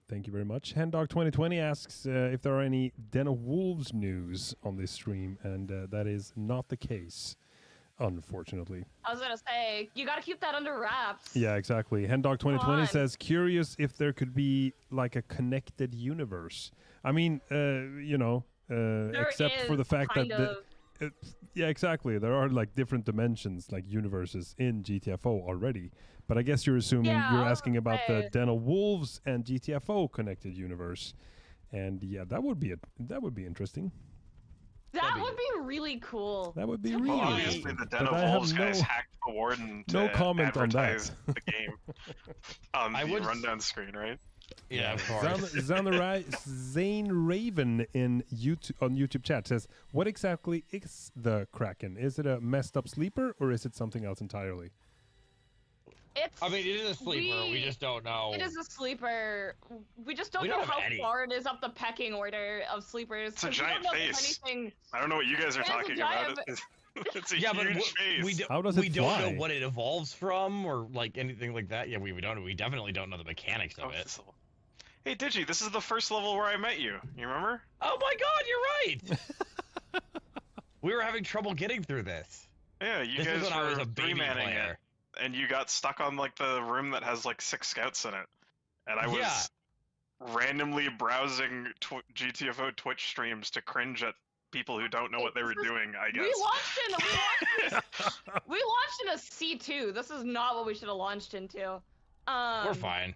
Thank you very much. Hendog2020 asks if there are any Den of Wolves news on this stream, and that is not the case, unfortunately. I was gonna say, you gotta keep that under wraps. Yeah, exactly. Hendog2020 on. says, curious if there could be like a connected universe. I mean, except for the fact that yeah, exactly. There are like different dimensions, like universes in GTFO already. But I guess you're assuming Yeah, you're asking about the right. Den of Wolves and GTFO connected universe. And yeah, that would be interesting. That would be really cool. That would be To really Well, be interesting. obviously, the Den But of I have Wolves guys no- hacked the warden to no comment on that. advertise the game on I the would- rundown screen, right? Yeah, of course. Zane Raven in YouTube on YouTube chat says, "What exactly is the Kraken? Is it a messed up sleeper or is it something else entirely?" It's. I mean, it is a sleeper. We just don't know. It is a sleeper. We just don't We know don't have how any. far it is up the pecking order of sleepers. It's a 'cause we giant don't know if face. anything- I don't know what you guys are It's a talking giant- about. It's a Yeah, but huge face. How does we it don't fly? know what it evolves from or like anything like that. Yeah, we don't. We definitely don't know the mechanics Oh, of it. this level. Hey, Digi, this is the first level where I met you. You remember? Oh my God, you're right. We were having trouble getting through this. Yeah, you This guys is when I was were a baby three-manning player. it, and you got stuck on like the room that has like 6 scouts in it, and I was Yeah. randomly browsing GTFO Twitch streams to cringe at people who don't know what they were doing. I guess. We launched in a C2. This is not what we should have launched into. We're fine.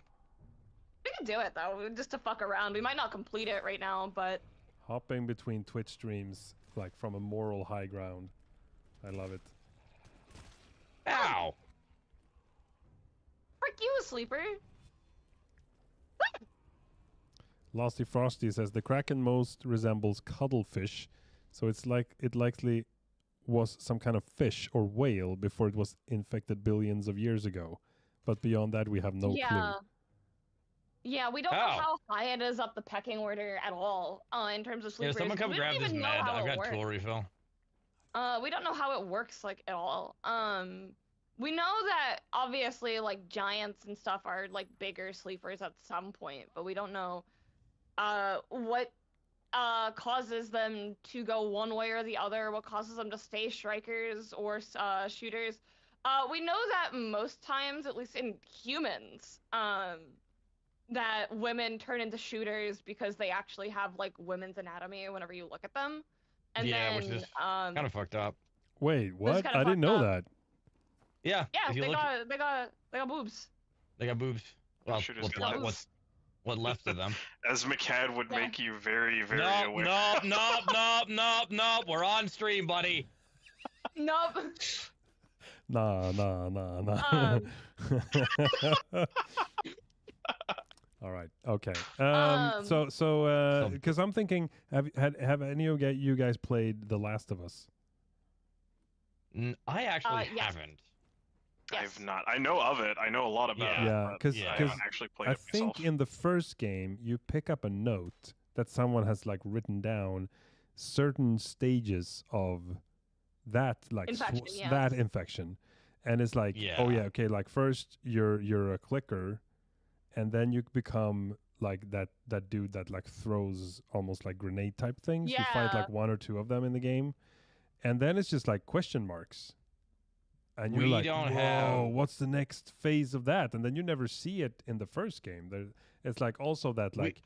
We can do it though, just to fuck around. We might not complete it right now, but Hopping between Twitch streams like from a moral high ground. I love it. Ow. frick you, sleeper. Losty Frosty says the Kraken most resembles cuttlefish, so it's like it likely was some kind of fish or whale before it was infected billions of years ago. But beyond that, we have no clue. Yeah, we don't know Oh. how high it is up the pecking order at all in terms of Yeah, sleepers. someone come we don't grab this even know med. how I've it got works. tool refill. We don't know how it works like at all. We know that obviously like giants and stuff are like bigger sleepers at some point, but we don't know what causes them to go one way or the other, what causes them to stay strikers or shooters. We know that most times, at least in humans, that women turn into shooters because they actually have like women's anatomy whenever you look at them. And Yeah, then, which is kind of fucked up. Wait, what? kinda I didn't know fucked that. Yeah. yeah, if you they look, got boobs. they got boobs. Well, Shooters what's, got left, boobs. what left of them? As McCad would Yeah. make you very, very Nope, aware. nope. We're on stream, buddy. Nope. Nah. Um. All right. Okay. Um, So because I'm thinking, have any of you guys played The Last of Us? I actually yes. haven't. I've not. I know of it. I know a lot about Yeah. it. Yeah, but because I haven't actually played I it think myself. in the first game you pick up a note that someone has like written down certain stages of that like Infection, yes. that infection, and it's like, oh yeah, Yeah. okay, like first you're a clicker, and then you become like that dude that like throws almost like grenade type things. You fight Yeah. like one or two of them in the game, and then it's just like question marks. And you're We like, don't whoa, have- what's the next phase of that? And then you never see it in the first game. It's like also that We- like,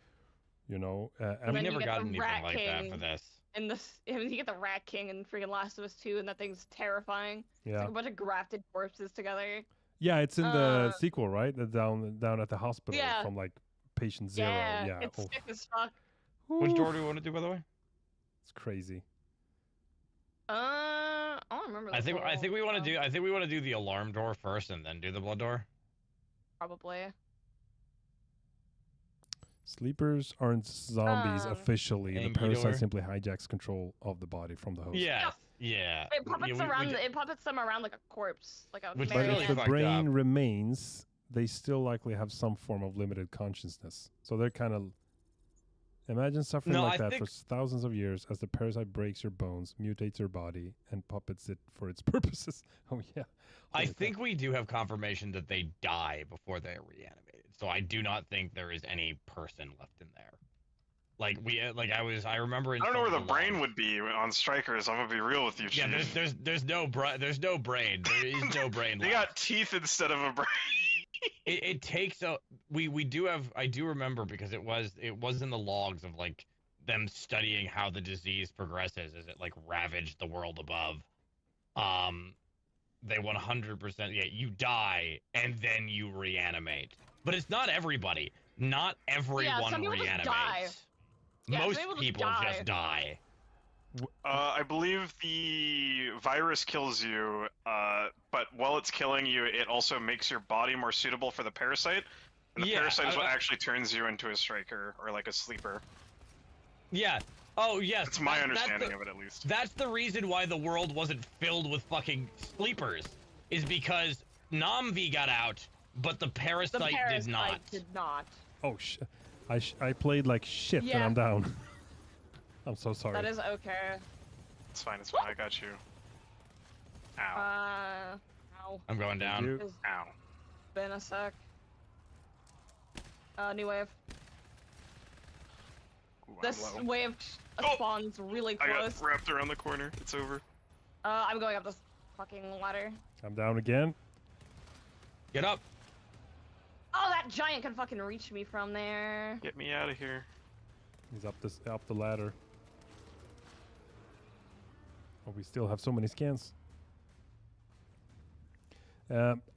you know, And We then you never get got the anything Rat like that King. for this. and you get the Rat King in freaking Last of Us 2, and that thing's terrifying. It's yeah, like a bunch of grafted corpses together. yeah, it's in the uh, sequel, right? The down at the hospital Yeah. from like patient zero. Yeah, Yeah, it's oof. sick as fuck. Which door Oof. do we want to do, by the way? It's crazy. I don't remember. I think we want to do do. I think we want to do the alarm door first, and then do the blood door. probably. Sleepers aren't zombies officially. The Anky parasite door. simply hijacks control of the body from the host. Yes. Yeah. It puppets we around. did- It puppets them around like a corpse, like a Which But is marionette. if really the fucked brain up. remains, they still likely have some form of limited consciousness. So they're kind of. Imagine suffering No, like I that for thousands of years as the parasite breaks your bones, mutates your body, and puppets it for its purposes. Oh, yeah. I Holy think we do have confirmation that they die before they are reanimated. So I do not think there is any person left in there. Like I remember. In I don't know where some the of the brain logs- would be on Strikers. I'm gonna be real with you, Chief. Yeah, there's no brain. There is no brain They left. got teeth instead of a brain. It takes a we do have. I do remember because it was in the logs of like them studying how the disease progresses as it like ravaged the world above. They 100%. Yeah, you die and then you reanimate, but it's not everybody. Not everyone some people just reanimates. die. Yeah, some Most people just people die. just die. I believe the virus kills you, but while it's killing you, it also makes your body more suitable for the parasite. And the Yeah, parasite is what actually turns you into a striker or like a sleeper. Yeah. Oh yes. That's my that's understanding the- of it, at least. That's the reason why the world wasn't filled with fucking sleepers, is because Namvi got out, but the The parasite, parasite did not. did not. Oh, shit. I played like shit and Yeah. I'm down. I'm so sorry. That is okay. It's fine, it's fine, I got you. Ow. Ow. I'm going down. you. It's Ow. been a sec. New wave. Ooh, This I'm low. wave Oh! spawns really I got close. wrapped around the corner. It's over. I'm going up this fucking ladder. I'm down again. Get up. Oh, that giant can fucking reach me from there. Get me out of here. He's up the ladder. Oh, we still have so many scans.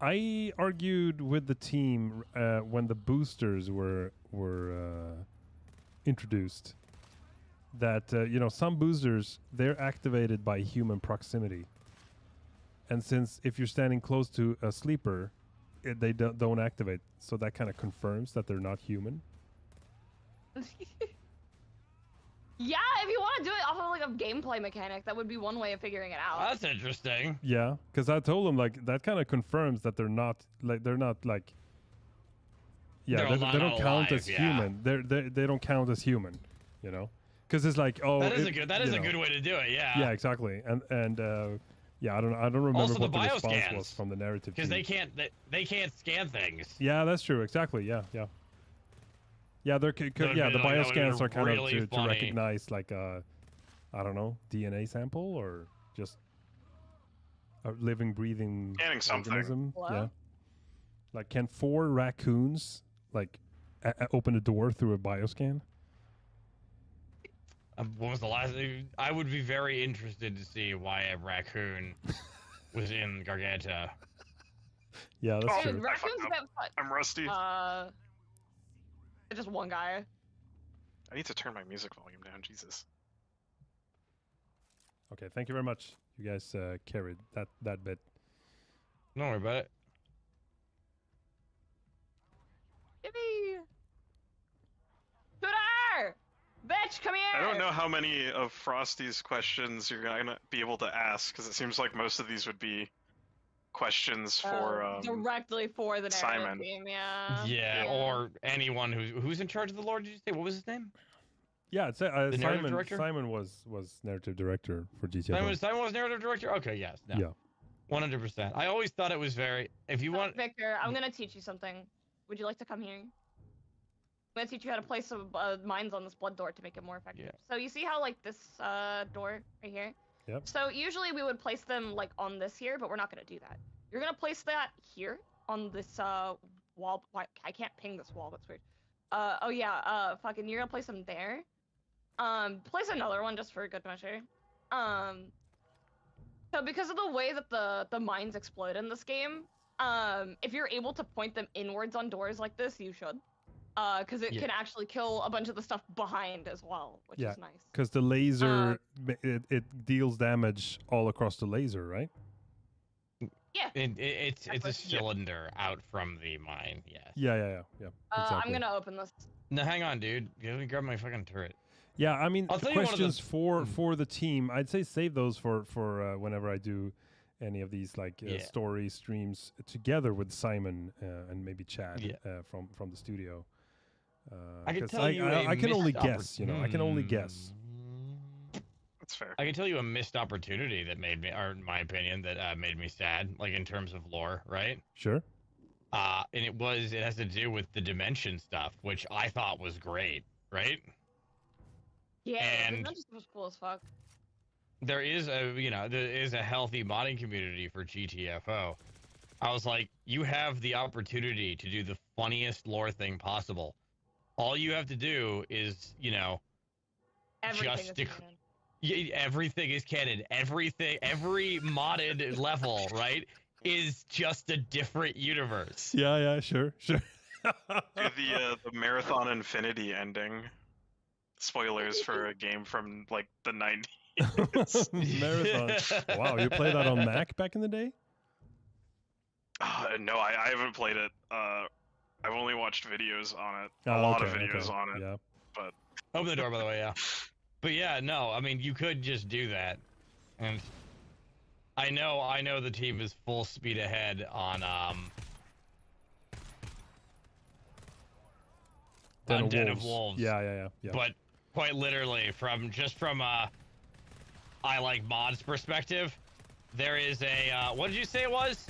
I argued with the team when the boosters were introduced that some boosters, they're activated by human proximity, and since if you're standing close to a sleeper, they don't activate, so that kind of confirms that they're not human. Yeah, if you want to do it off of like a gameplay mechanic, that would be one way of figuring it out. That's interesting. Yeah, because I told them like that kind of confirms that they're not like yeah, They're they don't not count alive, as yeah. human. They don't count as human, because it's like, oh, That is it- a good way to do it. Yeah. Yeah, exactly, and yeah, I don't remember Also, what the the response bioscans, was from the narrative Because team. they can't scan things. Yeah, that's true. Exactly. Yeah. Yeah, they're would've the been, like, that would've bioscans been are kind really of to funny. recognize like I don't know, DNA sample or just a living, breathing Scanning something. organism. Hello? Yeah. Like, can 4 raccoons like open a door through a bioscan? What was the last? I would be very interested to see why a raccoon was in Garganta. Yeah, that's Oh, true. Dude, I fucked raccoons up. get fun. I'm rusty. Just one guy. I need to turn my music volume down, Jesus. Okay, thank you very much. You guys carried that bit. Don't worry about it. Yippee! Bitch, come here! I don't know how many of Frosty's questions you're gonna be able to ask, because it seems like most of these would be questions for directly for the narrative Simon. team, yeah. Yeah, or anyone who's in charge of the lore. Did you say, what was his name? Yeah, it's The narrative Simon. director? Simon was narrative director for GTFO. Simon was narrative director. Okay, yes, no. Yeah. 100%. I always thought it was very. If you want, Victor, I'm gonna teach you something. Would you like to come here? I'm gonna teach you how to place some mines on this blood door to make it more effective. Yeah. So you see how like this door right here? Yep. So usually we would place them like on this here, but we're not gonna do that. You're gonna place that here on this wall. Why I can't ping this wall? That's weird. Oh yeah. Fucking, you're gonna place them there. Place another one just for good measure. So because of the way that the mines explode in this game, if you're able to point them inwards on doors like this, you should. Because it can actually kill a bunch of the stuff behind as well, which is nice. Because the laser, it deals damage all across the laser, right? Yeah. It's a cylinder out from the mine. Yes. Yeah. Exactly. I'm gonna open this. No, hang on, dude. Let me grab my fucking turret. Yeah, I mean, I'll tell you one of questions the- for the team. I'd say save those for whenever I do any of these like story streams together with Simon and maybe Chad from the studio. I can 'cause tell you I can only guess. You know, I can only guess. That's fair. I can tell you a missed opportunity that made me, or in my opinion, that made me sad. Like in terms of lore, right? Sure. And it has to do with the dimension stuff, which I thought was great, right? Yeah, And that just was cool as fuck. there is a healthy modding community for GTFO. I was like, you have the opportunity to do the funniest lore thing possible. All you have to do is, Everything everything is canon. Every modded level, right, is just a different universe. Yeah, sure. Do the Marathon Infinity ending. Spoilers for a game from like the 90s. Marathon. Wow, you played that on Mac back in the day? No, I haven't played it. I've only watched videos on it. A lot of videos on it. Yeah. But open the door, by the way. Yeah. But yeah, no. I mean, you could just do that, and I know the team is full speed ahead on Den of Wolves. Yeah. But quite literally, from I like mods perspective, there is a what did you say it was?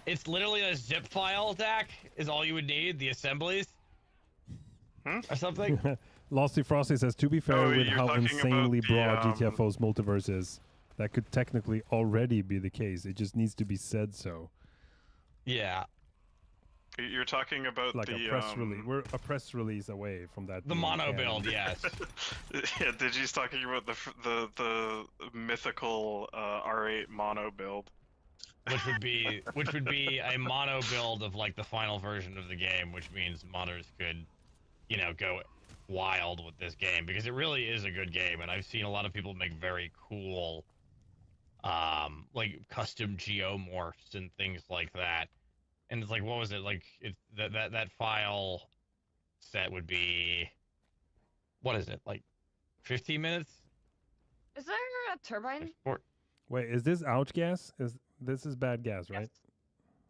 It's literally a zip file, Dak, is all you would need, the assemblies. Or something. Losty Frosty says, to be fair, with you're how talking insanely about broad the, GTFO's multiverse is, that could technically already be the case. It just needs to be said so. Yeah. You're talking about like the a press release. We're a press release away from that. The mono build, yes. Yeah, Digi's talking about the mythical R8 mono build. Which would be a mono build of like the final version of the game, which means modders could, go wild with this game, because it really is a good game, and I've seen a lot of people make very cool like custom geomorphs and things like that. And it's like, what was it? Like that file set would be, what is it? Like 15 minutes? Is there a turbine? Wait, is this ouch gas? This is bad gas, right?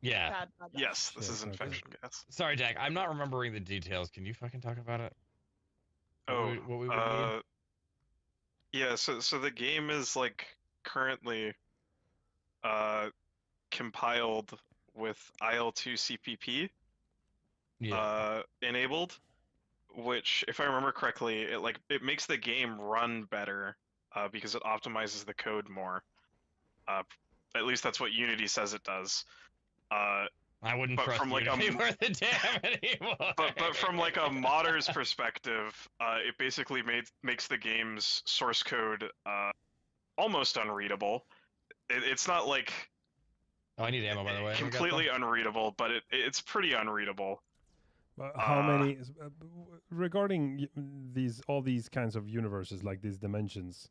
Yeah. Bad gas. Yes, this is okay. infection gas. Sorry, Jack. I'm not remembering the details. Can you fucking talk about it? What we would need? Yeah. So the game is like currently compiled with IL2 CPP enabled, which, if I remember correctly, it makes the game run better because it optimizes the code more. At least that's what Unity says it does. I wouldn't but trust from like Unity worth a damn anymore. But from like a modder's perspective, it basically makes the game's source code almost unreadable. It's not like I need ammo, by the way. completely unreadable, but it's pretty unreadable. How many regarding all these kinds of universes, like these dimensions?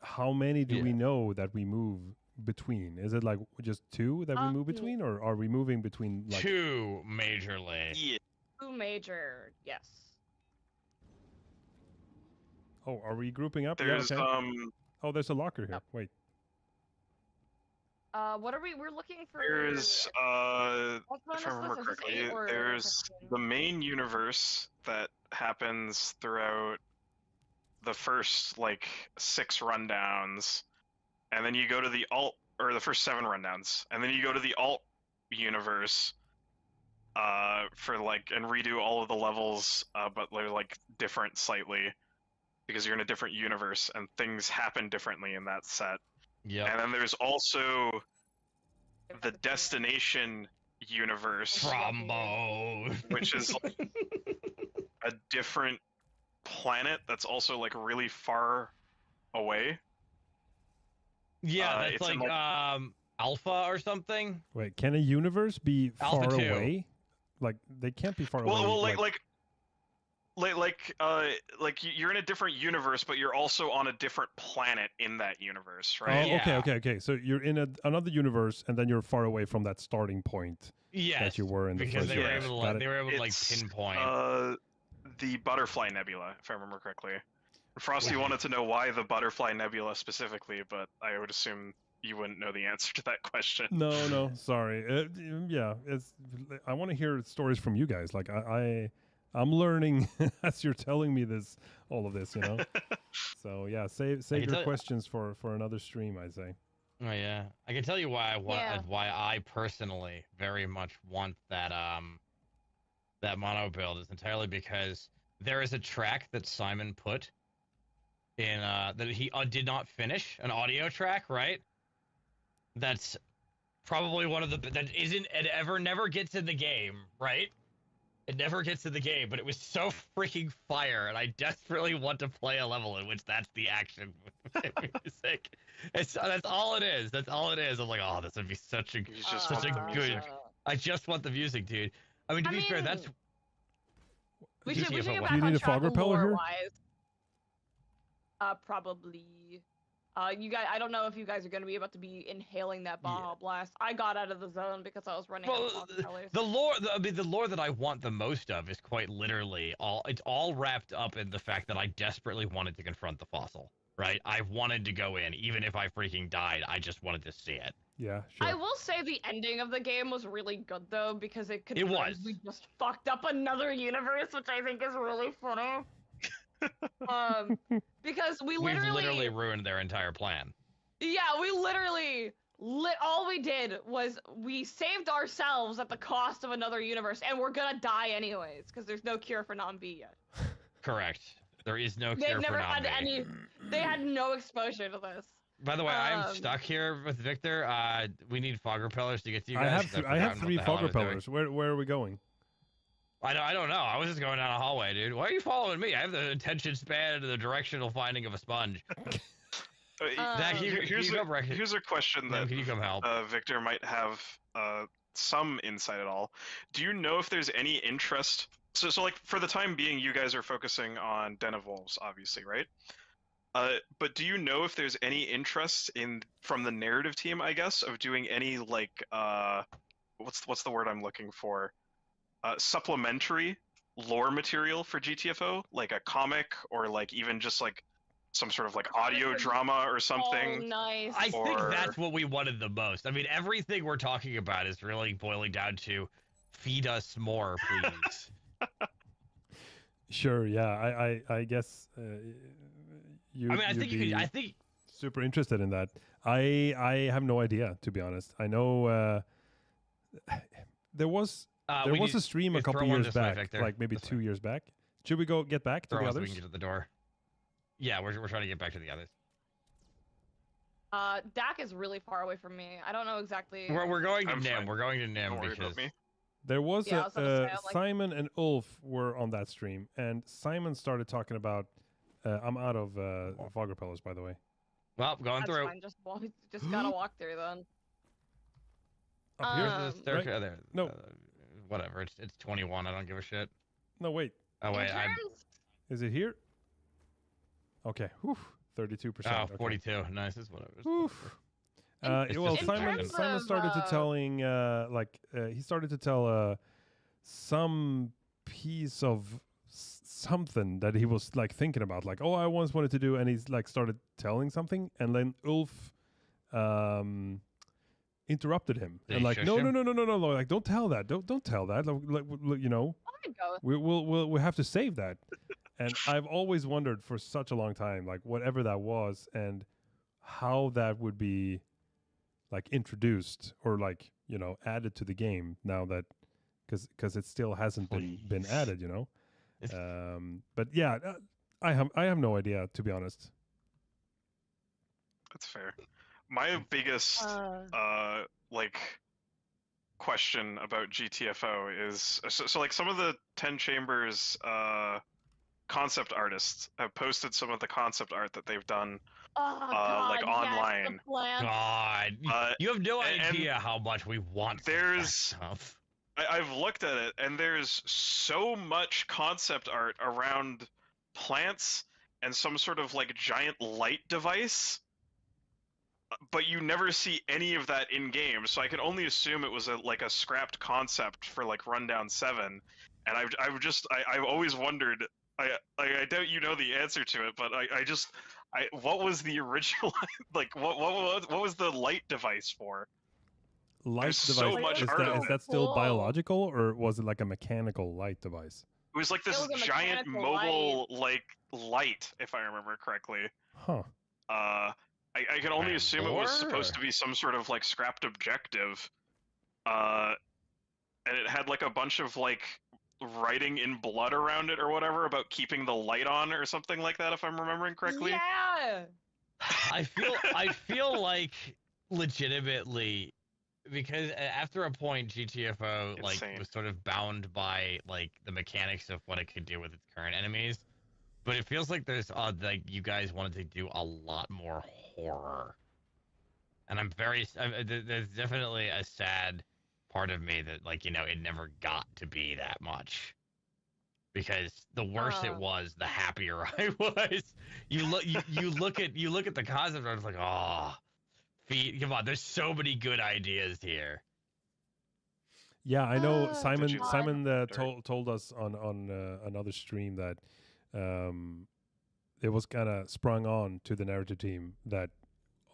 How many do we know that we move between? Is it like just 2 that we move between, or are we moving between like 2 majorly? Yeah. 2 major, yes. Oh, are we grouping up? There's yeah, okay. Oh, there's a locker here. Yep. Wait. What are we're looking for? there's What bonus if I remember list? Is this correctly, 8 or there's 15? the main universe that happens throughout the first like 6 rundowns, and then you go to the alt, or the first 7 rundowns, and then you go to the alt universe for like and redo all of the levels, but they're like different slightly because you're in a different universe and things happen differently in that set. Yep. And then there's also I've the got the destination universe, Trombone. which is a different planet that's also like really far away. Yeah, that's it's in, like Alpha or something. Wait, can a universe be Alpha far 2. away? Like they can't be far away. Well, like you're in a different universe, but you're also on a different planet in that universe, Oh, right? Yeah. okay. So you're in another universe, and then you're far away from that starting point Yes. that you were in the because first they were universe. able to Got like, it. they were able to like It's, pinpoint. The Butterfly Nebula, if I remember correctly. Frosty Yeah. wanted to know why the Butterfly Nebula specifically, but I would assume you wouldn't know the answer to that question. No, sorry. Yeah, I want to hear stories from you guys. Like I'm learning as you're telling me all of this, you know. So yeah, save your tell you- questions for another stream, I say. Oh yeah, I can tell you why I want, Yeah. why I personally very much want that that mono build is entirely because there is a track that Simon put in that he did not finish, an audio track, right? That's probably one of the that isn't it ever never gets in the game, right? It never gets in the game, but it was so freaking fire, and I desperately want to play a level in which that's the action music. That's all it is. That's all it is. I'm like, oh, this would be such a You just such want a the good. music. I just want the music, dude. I mean, to be fair, that's We should GTFO get one. back Do you on need a track fog repeller here? lore-wise. Probably. You guys, I don't know if you guys are going to be able to be inhaling that Baja Blast. I got out of the zone because I was running out of fog repellers. the lore. The lore that I want the most of is quite literally it's all wrapped up in the fact that I desperately wanted to confront the fossil. Right? I wanted to go in, even if I freaking died. I just wanted to see it. Yeah, sure. I will say the ending of the game was really good though, because it could was. we just fucked up another universe, which I think is really funny. Because we We've literally literally ruined their entire plan. Yeah, we literally all we did was we saved ourselves at the cost of another universe, and we're gonna die anyways because there's no cure for non-B yet. Correct. There is no They've cure never for had non-B. any. They had no exposure to this. By the way, I'm Um, stuck here with Victor. We need fog repellers to get to you I guys. have 'cause I've I have forgotten 3 what the hell fog I was doing. repellers. Where are we going? I don't know. I was just going down a hallway, dude. Why are you following me? I have the attention span and the directional finding of a sponge. Zach, Here's a question that Can you come help? Victor might have some insight at all. Do you know if there's any interest? So like for the time being, you guys are focusing on Den of Wolves, obviously, right? But do you know if there's any interest from the narrative team, I guess, of doing any like what's the word I'm looking for? Supplementary lore material for GTFO, like a comic or like even just like some sort of like audio drama or Oh, something. nice. I think or- that's what we wanted the most. I mean, everything we're talking about is really boiling down to feed us more, please. Sure, yeah. I guess you. I mean, I you'd think you be could. I think super interested in that. I have no idea, to be honest. I know there was we a need- stream a throw couple one years this way, back, Victor. like maybe This 2 way. years back. Should we get back to throw the us so we others? can get to the door. Yeah, we're trying to get back to the others. Dak is really far away from me. I don't know exactly. We're going to I'm Nim. fine. We're going to Nim Don't worry because about me. There was Yeah, I was gonna say, I'm like- Simon and Ulf were on that stream, and Simon started talking about. I'm out of fog repellers, by the way. well, going That's through. fine. Just gotta walk through then. Up here? There's the staircase. right? There. No. Whatever. It's 21. I don't give a shit. No, wait. Oh wait, I'm. Interns? Is it here? Okay. Whew, 32%. Oh, okay. 42. Nice. That's what it was. Oof. It's Well, just Simon terms Simon of, started to telling he started to tell some piece of something that he was like thinking about, like, oh, I once wanted to do, and he's like started telling something, and then Ulf interrupted him Did and he like, shush no, him? no, no, no, no, no, no, like, don't tell that, don't tell that, like, you know, I go. we have to save that. And I've always wondered for such a long time, like, whatever that was and how that would be like introduced or like, you know, added to the game now that because it still hasn't been Please. added, you know. It's- But yeah, I have no idea, to be honest. That's fair. My biggest like question about GTFO is so like some of the 10 Chambers concept artists have posted some of the concept art that they've done Oh God, like yes, online. the plant. God, you have no and idea how much we want some of that there's- stuff. I've looked at it, and there's so much concept art around plants and some sort of like giant light device, but you never see any of that in game. So I can only assume it was a scrapped concept for like Rundown 7. And I've always wondered. I doubt you know the answer to it, but what was the original like what was the light device for? Light There's device, so much is art that, of is it. that still Cool. biological, or was it like a mechanical light device? It was like this was a giant mechanical mobile like light, if I remember correctly. Huh. I can only Kind of assume it was supposed lore? to be some sort of like scrapped objective. And it had like a bunch of like writing in blood around it or whatever about keeping the light on or something like that, if I'm remembering correctly. Yeah. I feel like legitimately, because after a point GTFO like Insane. was sort of bound by like the mechanics of what it could do with its current enemies, but it feels like there's like you guys wanted to do a lot more horror, and there's definitely a sad part of me that, like, you know, it never got to be that much. Because the worse it was, the happier I was. You look at the concept, and I was like, oh, come on, there's so many good ideas here. Yeah, I know Ah, Simon. Did you- Simon Dirt. told us on another stream that it was kind of sprung on to the narrative team that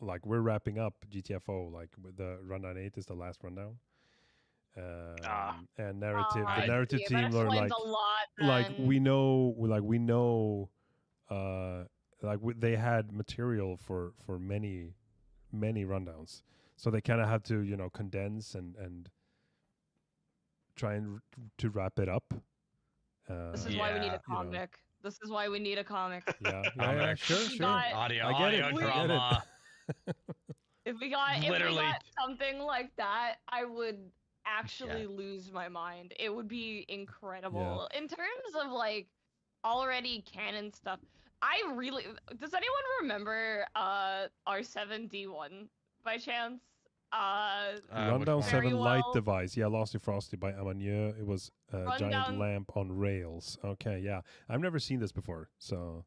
like we're wrapping up GTFO, like with the rundown 8 is the last rundown. And narrative, I the narrative see. team That are explains like a lot. like then. we know they had material for many rundowns, so they kind of had to, you know, condense and try and to wrap it up. This is why we need Yeah, a you know. comic. This is why we need a comic. Yeah, sure, We sure. got- Audio, I get it, audio we get it. drama. If we got Literally. something like that, I would actually Yeah. lose my mind. It would be incredible. In terms of like already canon stuff, does anyone remember R7D1 by chance? Rundown which one? 7 Very light well. device. Yeah, Lost and Frosty by Amanieu. It was a giant Rundown- lamp on rails. Okay, yeah. I've never seen this before, so.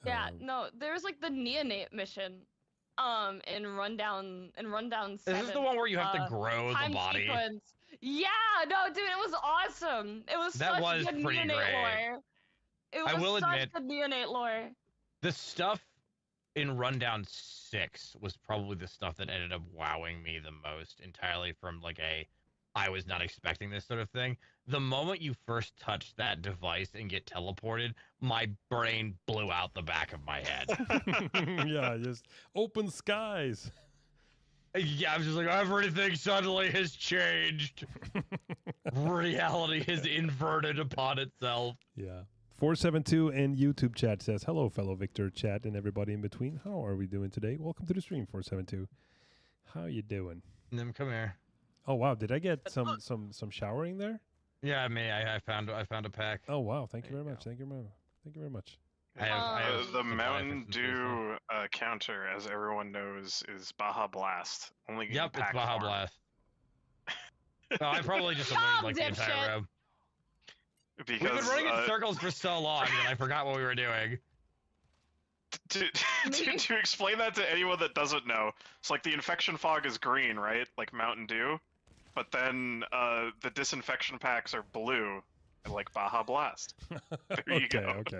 Yeah, um, there's like the neonate mission in Rundown 7. Is this the one where you have to grow the time body? sequence. Yeah, no, dude, it was awesome. It was That such was good pretty neonate great. lore. It was I will such admit- good neonate lore. The stuff in Rundown 6 was probably the stuff that ended up wowing me the most, entirely from like I was not expecting this sort of thing. The moment you first touch that device and get teleported, my brain blew out the back of my head. yeah, just open skies. Yeah, I was just like, everything suddenly has changed. Reality is inverted upon itself. Yeah. 472 in YouTube chat says, hello, fellow Victor chat and everybody in between. How are we doing today? Welcome to the stream, 472. How you doing? Nim, come here. Oh, wow. Did I get some showering there? Yeah, I found a pack. Oh, wow. Thank you There very you much. Thank you very much. Thank you very much. I have The supply Mountain for some food Dew counter, as everyone knows, is Baja Blast. Only in Yep, it's pack Baja form. Blast. No, I probably just Stop, eliminated like the entire dipshit. room. Because We've been running in circles for so long that I forgot what we were doing. to explain that to anyone that doesn't know, it's like the infection fog is green, right? Like Mountain Dew. But then the disinfection packs are blue. I like Baja Blast. There you go. Okay.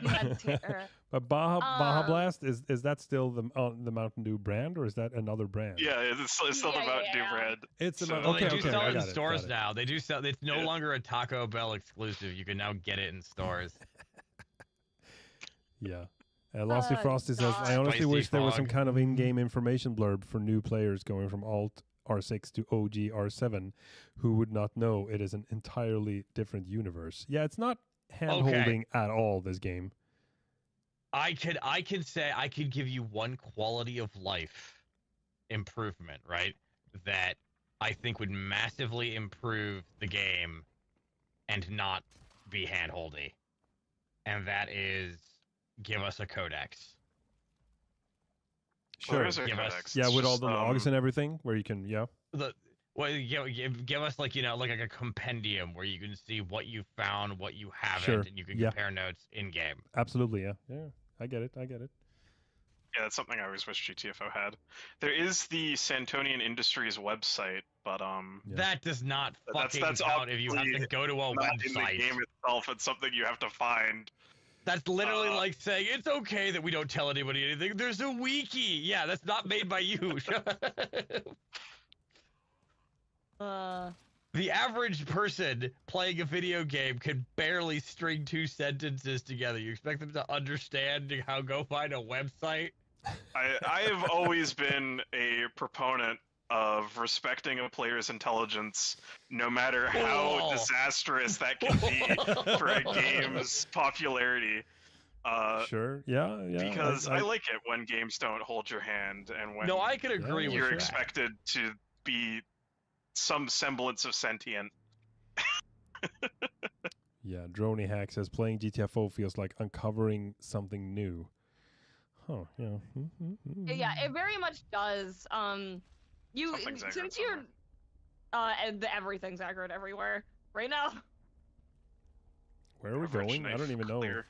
Mediterra. But Baja Um, Blast is that still the Mountain Dew brand, or is that another brand? Yeah, it's still Yeah, the yeah, Mountain Dew yeah. bread. It's the So- Mount- Well, okay. they do sell I it got in it. stores got it. now. They do sell. It's no Yeah. longer a Taco Bell exclusive. You can now get it in stores. Yeah. Losty Oh, Frosty says, I God. honestly Spicy wish there was some fog. kind of in-game information blurb for new players going from Alt R6 to OG R7 who would not know it is an entirely different universe. Yeah, it's not hand-holding at all, this game. I could say I could give you one quality of life improvement, right? That I think would massively improve the game and not be hand-holdy. And that is give us a codex. Well, there Sure. is a Give us- codex. Yeah, It's with all just, the logs and everything, where you can, Give us like like a compendium where you can see what you found, what you haven't, Sure. and you can Yeah. compare notes in game. absolutely, yeah. I get it. Yeah, that's something I always wish GTFO had. There is the Santonian Industries website, but Yeah. That does not That's- fucking that's count if you have to obviously go to a not in the website. game itself. It's something you have to find. That's literally like saying it's okay that we don't tell anybody anything. There's a wiki. Yeah, that's not made by you. The average person playing a video game can barely string two sentences together. You expect them to understand how go find a website? I have always been a proponent of respecting a player's intelligence, no matter how Oh. disastrous that can be for a game's popularity. Sure. Yeah. Because I like it when games don't hold your hand and when No, I can agree with you're that. expected to be some semblance of sentient. Yeah, Droney Hack says playing GTFO feels like uncovering something new. Huh, yeah. Yeah, it very much does. You Something's since accurate you're and everything's accurate everywhere right now. Where are we Average going? I knife don't even know. clear.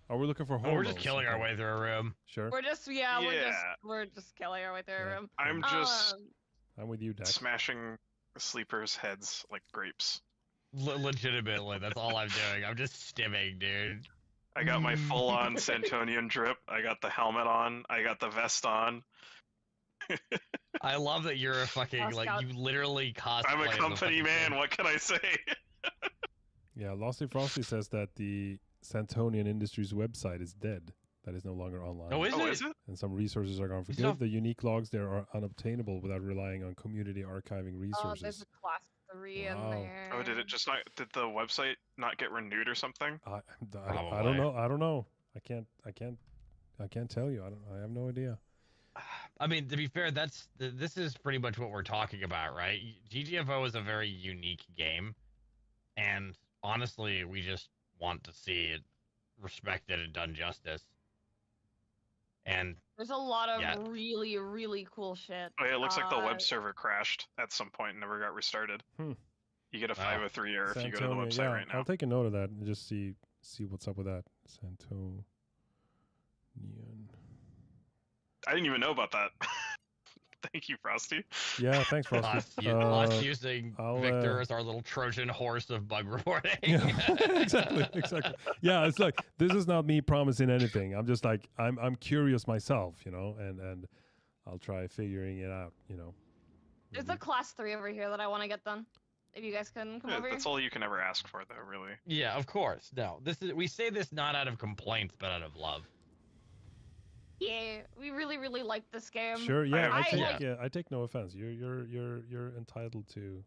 Are we looking for Oh, hormones? we're just killing our way through a room. Sure. We're just Yeah. we're just killing our way through a Yeah. room. I'm just I'm with you, Dak. smashing sleepers' heads like grapes. Legitimately, that's all I'm doing. I'm just stimming, dude. I got my full-on Santonian drip. I got the helmet on. I got the vest on. I love that you're a fucking Lost like out. you literally cosplay. I'm a as company fucking man. thing. What can I say? Yeah, Losty Frosty says that the Santonian Industries website is dead. That is no longer online. Oh, is Oh, it? is it? And some resources are gone for It's good. not- The unique logs there are unobtainable without relying on community archiving Oh, resources. there's a class 3 in Wow. there. Oh, did it just not? Did the website not get renewed or something? I don't Probably. know. I don't know. I can't tell you. I have no idea. I mean, to be fair, this is pretty much what we're talking about, right? GTFO is a very unique game, and honestly, we just want to see it respected and done justice. And There's a lot of Yeah. really, really cool shit. Oh yeah, it looks like the Uh, web server crashed at some point and never got restarted. Hmm. You get a Wow. 503 error if you go to the Santonia, website yeah, right now. I'll take a note of that and just see what's up with that. Santonian. I didn't even know about that. Thank you, Frosty. Yeah, thanks, Frosty. us using I'll, Victor as our little Trojan horse of bug reporting. Yeah, exactly. Yeah, it's like this is not me promising anything. I'm just like I'm curious myself, and I'll try figuring it out, There's a class 3 over here that I want to get done. If you guys can come Yeah, over here. that's all you can ever ask for, though, really. Yeah, of course. No, we say this not out of complaints, but out of love. Yeah, we really, really like this game. Sure, yeah, I I take no offense. You're entitled to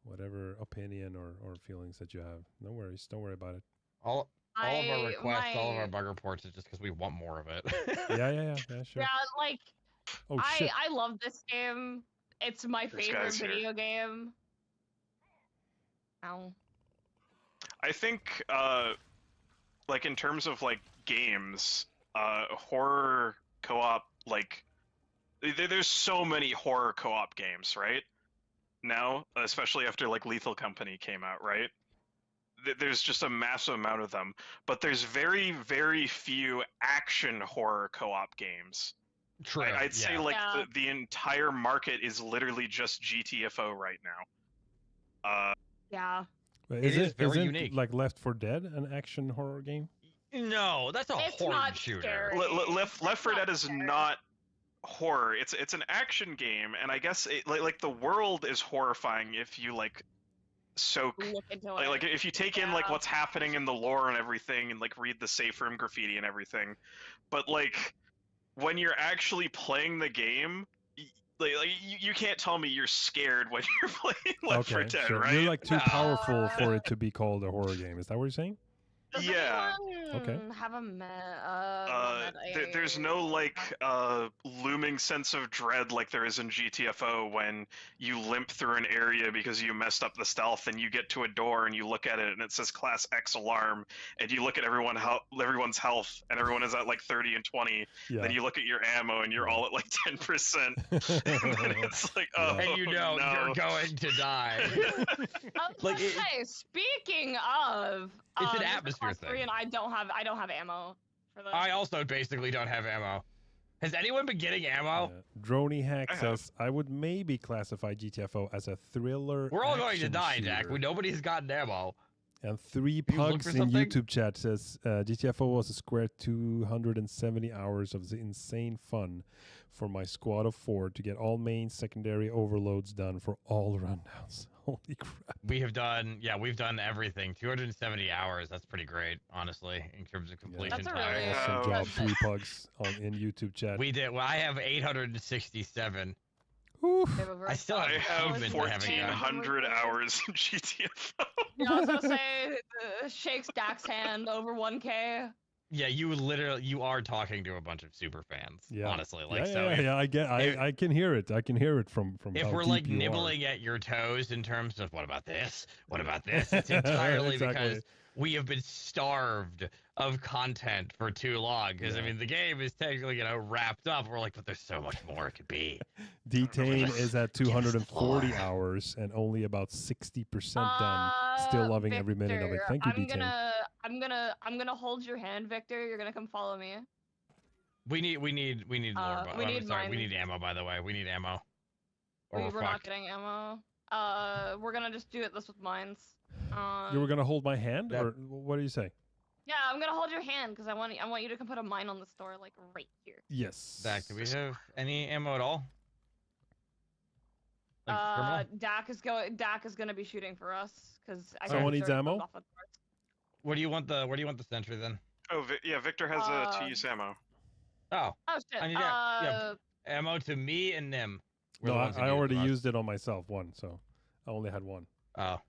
whatever opinion or feelings that you have. No worries. Don't worry about it. All of our requests, all of my- our bug reports is just because we want more of it. Yeah, sure. Yeah, like Oh shit. I love this game. It's my This favorite guy's here. video game. Ow. I think, like, in terms of, like, games, horror co-op, like, there's so many horror co-op games, right? Now, especially after, like, Lethal Company came out, right? There's just a massive amount of them. But there's very, very few action horror co-op games. True. I'd say, yeah. like, Yeah. the entire market is literally just GTFO right now. Yeah. Is is very isn't unique. like Left 4 Dead an action horror game? No, that's a It's horde not shooter. scary. Left 4 Dead is scary. not horror. It's an action game, and I guess like the world is horrifying if you like soak Look into it. like if you take in like Yeah. what's happening in the lore and everything, and like read the safe room graffiti and everything. But like when you're actually playing the game, you can't tell me you're scared when you're playing Left 4 Dead, sure. right? You're like too No. powerful for it to be called a horror game. Is that what you're saying? Does Yeah. anyone have a There's no like looming sense of dread like there is in GTFO when you limp through an area because you messed up the stealth, and you get to a door and you look at it and it says Class X alarm, and you look at everyone's health and everyone is at like 30 and 20. Yeah. Then you look at your ammo and you're all at like 10%. And then it's like, oh, And you know no. you're going to die. Like, Like, it- speaking of, It's an this is atmosphere class 3 thing. and I don't have ammo for this. I also basically don't have ammo. Has anyone been getting ammo? Droney Hack I have. says, I would maybe classify GTFO as a thriller. We're all going to action die, Jack. shooter. Nobody's gotten ammo. And Three You look Pugs for in something? YouTube chat says, GTFO was a square 270 hours of the insane fun for my squad of 4 to get all main secondary overloads done for all rundowns. Holy crap. We've done everything. 270 hours. That's pretty great, honestly, in terms of completion That's a time. really- Awesome Oh. job, That's Three Pugs in YouTube chat. We did. Well, I have 867. Oof. I still have I have achievement to having done. 1,400 hours in GTFO. Yeah, I was gonna say, shakes Dak's hand over 1K. Yeah, you are talking to a bunch of super fans. Yeah. Honestly, like yeah, so. yeah, if, yeah, I can hear it. I can hear it from if how we're deep like you are. nibbling at your toes in terms of what about this? What about this? It's entirely Exactly. because we have been starved of content for too long. Because I Yeah. mean, the game is technically wrapped up. We're like, but there's so much more it could be. Detain is at Give us the 240 lore. hours and only about 60% done. Still loving every minute of it. Victor, Thank you, I'm Detain. I'm gonna hold your hand, Victor. You're gonna come follow me. We need more. we I'm need sorry, we mine. need ammo. By the way, we need ammo. Or We're we're not fucked. getting ammo. We're gonna just do this with mines. You were gonna hold my hand, That- or what do you say? Yeah, I'm gonna hold your hand because I want you to come put a mine on the store, like right here. Yes. Zach, do we have any ammo at all? Like criminal? Dak is gonna be shooting for us because Someone needs ammo? Where do you want the sentry then? Oh, yeah, Victor has a 2-use ammo. Oh, Oh shit. I need yeah. Ammo to me and Nim. We're No, the ones who I need it the already most. used it on myself, one, so I only had one. Oh,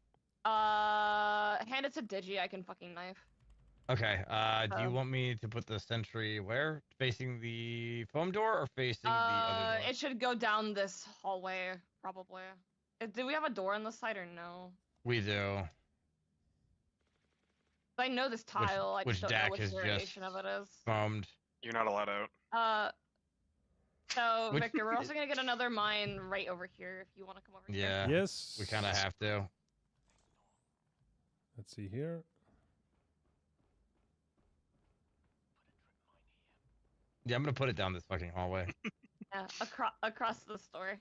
hand it to Digi. I can fucking knife. okay. Do you Um, want me to put the sentry where? Facing the foam door or facing the other door? It should go down this hallway, probably. Do we have a door on this side or no? We do. I know this tile. I which just don't know Dak which has just- variation of it is. Foamed. You're not allowed out. So Which- Victor, we're also gonna get another mine right over here if you want to come over here. Yeah. Yes. We kind of have to. Let's see here. Yeah, I'm gonna put it down this fucking hallway. Yeah, across the store.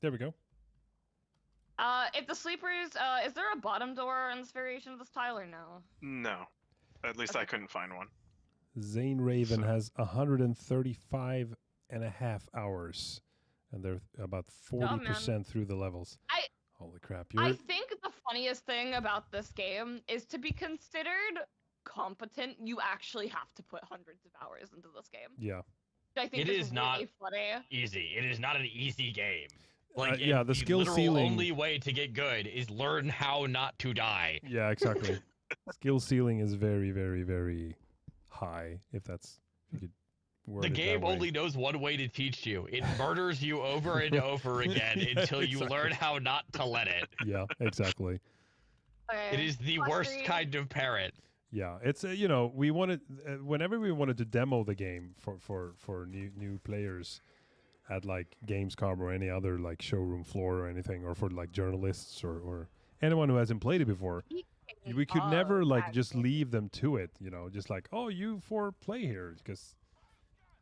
There we go. If the sleepers, is there a bottom door in this variation of this tile or no? No. At least I couldn't find one. Zane Raven So- has 135 and a half hours, and they're about 40% through the levels. Holy crap! I think the funniest thing about this game is to be considered competent, you actually have to put hundreds of hours into this game. Yeah. I think It is is not- really funny. Easy. It is not an easy game. Yeah, the skill literal ceiling. only way to get good is learn how not to die. Yeah, exactly. Skill ceiling is very, very, very high. If that's if you could word The it that game way. only knows one way to teach you. It murders you over and over again Yeah, until you exactly. learn how not to let it. Yeah, exactly. Okay. It is the Plus worst three. kind of parent. Yeah, it's we wanted whenever we wanted to demo the game for new players at like Gamescom or any other like showroom floor or anything, or for like journalists or anyone who hasn't played it before, we could never like just leave them to it, just like, oh, you four play here, because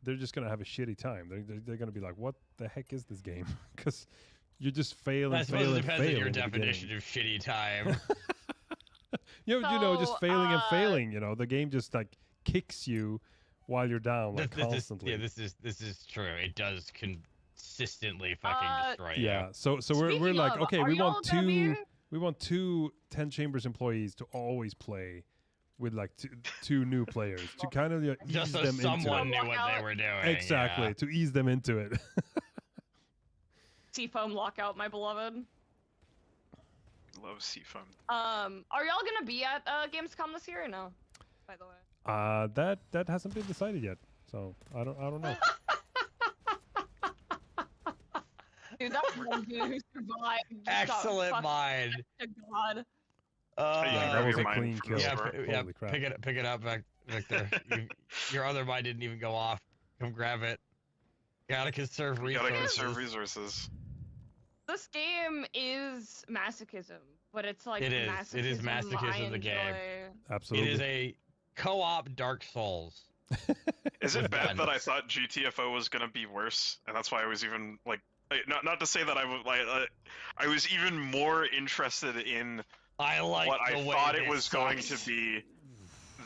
they're just gonna have a shitty time. They're gonna be like, what the heck is this game? Because you just fail I and suppose fail it and depends on fail your in the definition beginning. of shitty time. You know, just So, failing and failing. You know, the game just like kicks you while you're down, like constantly. This is true. It does consistently fucking destroy you. Yeah. So we're Speaking like, of, okay, are we y'all want gonna be- two 10 Chambers employees to always play with like two new players to kind of ease Just so them someone into knew what they were doing. it. Exactly, yeah. to ease them into it. Seafoam lockout, my beloved. Love Seafoam. Are y'all gonna be at Gamescom this year or no? By the way. That hasn't been decided yet. So I don't know. Dude, that's one dude who survived. Excellent Fuck mind. to God. Yeah, that was a Your mind clean from kill. the Yeah, store. Holy crap. pick it up, Victor. Your other mind didn't even go off. Come grab it. Gotta conserve You gotta resources. conserve resources. This game is masochism, but it's like It is. masochism. It is masochism, the game. enjoy. Absolutely. It is a co-op Dark Souls. Is it With bad that I madness. thought GTFO was gonna be worse, and that's why I was even like, not to say that I was like, I was even more interested in I like what the I way thought it this was going to sucks. be.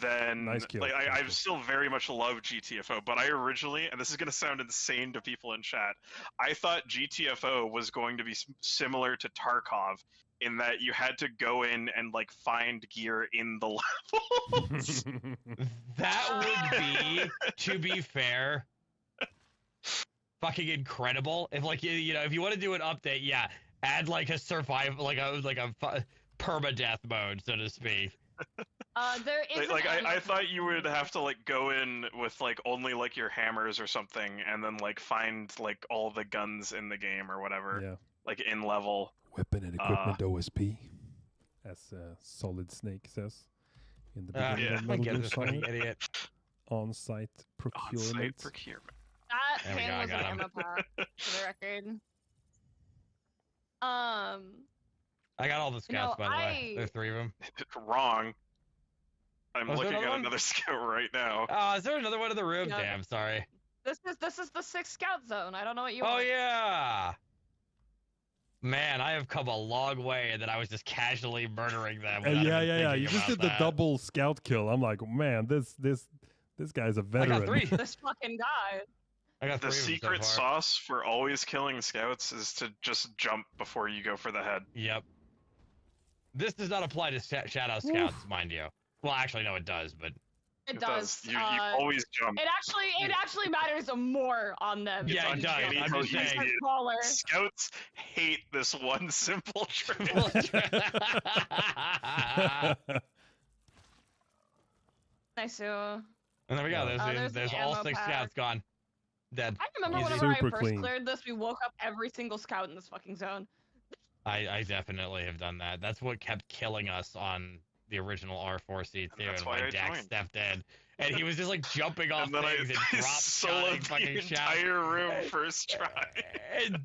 Then Nice kill, like nice I kill. still very much love GTFO, but I originally, and this is gonna sound insane to people in chat, I thought GTFO was going to be similar to Tarkov in that you had to go in and like find gear in the levels. That would be, to be fair, fucking incredible. If like you know, if you want to do an update, yeah, add like a survival, like a permadeath mode, so to speak. There is Like I thought you would have to like go in with like only like your hammers or something, and then like find like all the guns in the game or whatever, Yeah. like in level. Weapon and equipment OSP, as Solid Snake says in the beginning yeah. of I Metal get Gear this fucking Solid. idiot. On-site procurement. On-site procurement. that There we ping go, I was got an him. ammo pack, for the record. I got all the scouts, No, by the way. There's 3 of them. Wrong. I'm Was there looking another at one? another scout right now. Oh, is there another one in the room? Yeah. Damn, sorry. This is the 6th scout zone. I don't know what you Oh want. yeah. Man, I have come a long way, and then I was just casually murdering them. without Yeah. even thinking You just about did the that. double scout kill. I'm like, man, this guy's a I veteran. got 3. This fucking guy. I got 3 The of them secret so far. sauce for always killing scouts is to just jump before you go for the head. Yep. This does not apply to Shadow Scouts, mind you. Well, actually, no, it does, but It does. You always jump. It actually matters more on them. Yeah, It's it does. uncanny I'm how just easy saying. it is. Crawler. Scouts hate this one simple trick. Nice. And there we go. There's There's an all ammo 6 pack. scouts gone. Dead. I remember Easy. whenever I Super first clean. cleared this, we woke up every single scout in this fucking zone. I definitely have done that. That's what kept killing us on the original R4C too. That's And why my I Dak joined. stepped in. And he was just like jumping off And then things and I drop soloed shotting the fucking shots. entire room first try. And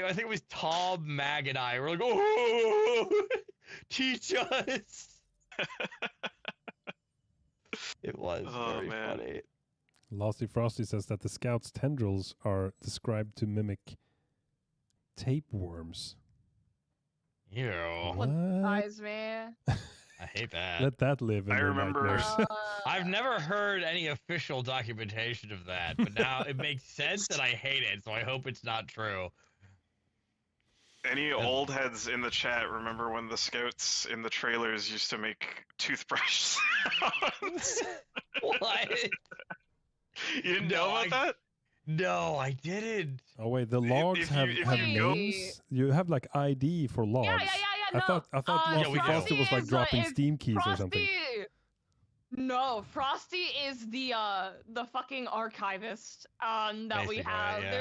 I think it was Tom, Mag, and I were like, oh, teach us. It was Oh, very man. funny. Losty Frosty says that the scout's tendrils are described to mimic tapeworms. Ew. What? Eyes, man. I hate that. Let that live in I their remember- nightmares. I've never heard any official documentation of that, but now it makes sense and I hate it, so I hope it's not true. Any old heads in the chat remember when the scouts in the trailers used to make toothbrush sounds? What? You didn't No, know about that? No, I didn't. Oh wait, the If logs you- have if you go- names. You have like ID for logs. Yeah. I No. thought Yeah, Losty we do. Frosty was like is, dropping is Steam keys or something. No, Frosty is the fucking archivist that we Basically, have. yeah.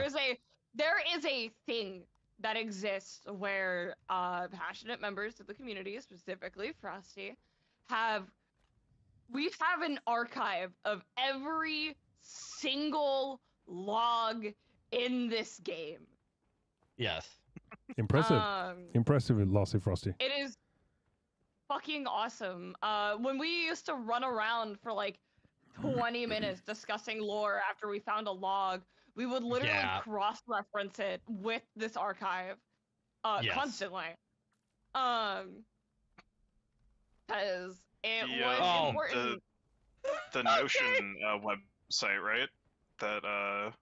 There is a thing that exists where passionate members of the community, specifically Frosty, we have an archive of every single log in this game. Yes. Impressive. Um, Impressive with Losty Frosty. It is fucking awesome. When we used to run around for like 20 minutes discussing lore after we found a log, we would literally Yeah. cross-reference it with this archive. Yes. constantly. Because it The, was Oh, important. The Notion website, right? That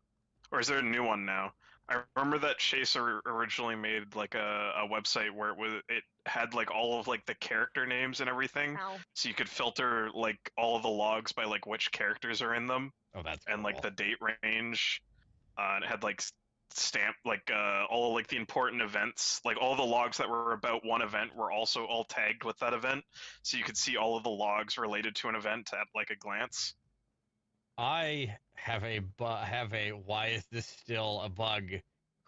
or is there a new one now? I remember that Chase originally made like a website where it had like all of like the character names and everything, Ow. so you could filter like all of the logs by like which characters are in them Oh, that's and like cool. the date range. And it had like stamp like all like the important events, like all the logs that were about one event were also all tagged with that event, so you could see all of the logs related to an event at like a glance. I have a why is this still a bug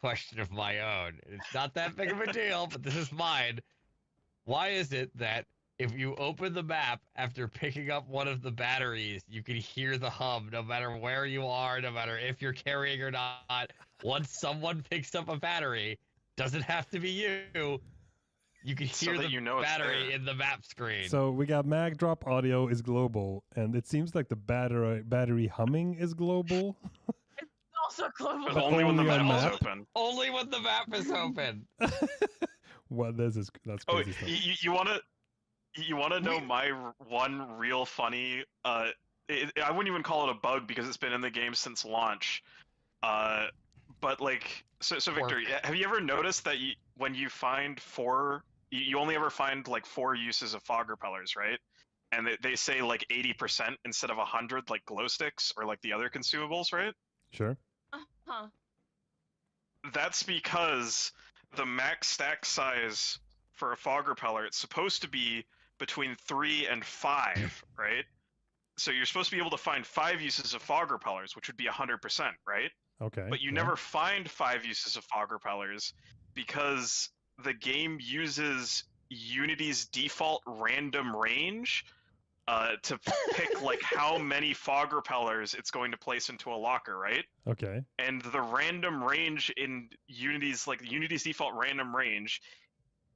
question of my own. It's not that big of a deal, but this is mine. Why is it that if you open the map after picking up one of the batteries, you can hear the hum no matter where you are, no matter if you're carrying or not? Once someone picks up a battery, doesn't have to be you. You can So hear that the you know it's battery there. in the map screen. So we got mag drop audio is global, and it seems like the battery humming is global. Also global. But only when the only on map is map? open. Only when the map is open. What that's Oh, crazy stuff. you wanna know my one real funny? I wouldn't even call it a bug because it's been in the game since launch. But like, so Victor, Quirk. have you ever noticed that when you find you only ever find like 4 uses of fog repellers, right? And they say like 80% instead of 100, like glow sticks or like the other consumables, right? Sure. Huh. That's because the max stack size for a fog repeller, it's supposed to be between 3 and 5, right? So you're supposed to be able to find 5 uses of fog repellers, which would be 100%, right? Okay. But you yeah. never find 5 uses of fog repellers because the game uses Unity's default random range to pick like how many fog repellers it's going to place into a locker, right? Okay. And the random range in Unity's default random range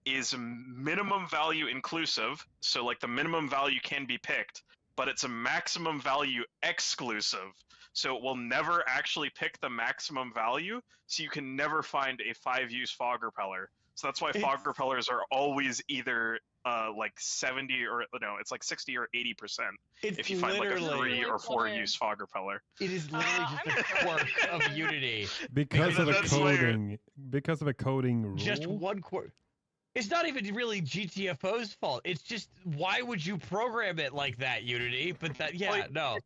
is minimum value inclusive, so like the minimum value can be picked, but it's a maximum value exclusive, so it will never actually pick the maximum value, so you can never find a 5-use fog repeller. So that's why fog repellers are always either like 70 or no, it's like 60 or 80% if you find like a 3 or 4-use fog repeller. It is literally just a quirk of Unity. Because of a that's why- coding rule. Just one quirk. It's not even really GTFO's fault. It's just, why would you program it like that, Unity? But that, yeah, Like, no.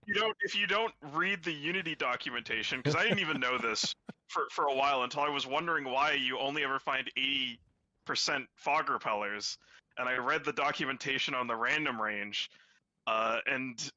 If you don't read the Unity documentation, because I didn't even know this for a while until I was wondering why you only ever find 80% fog repellers, and I read the documentation on the random range, and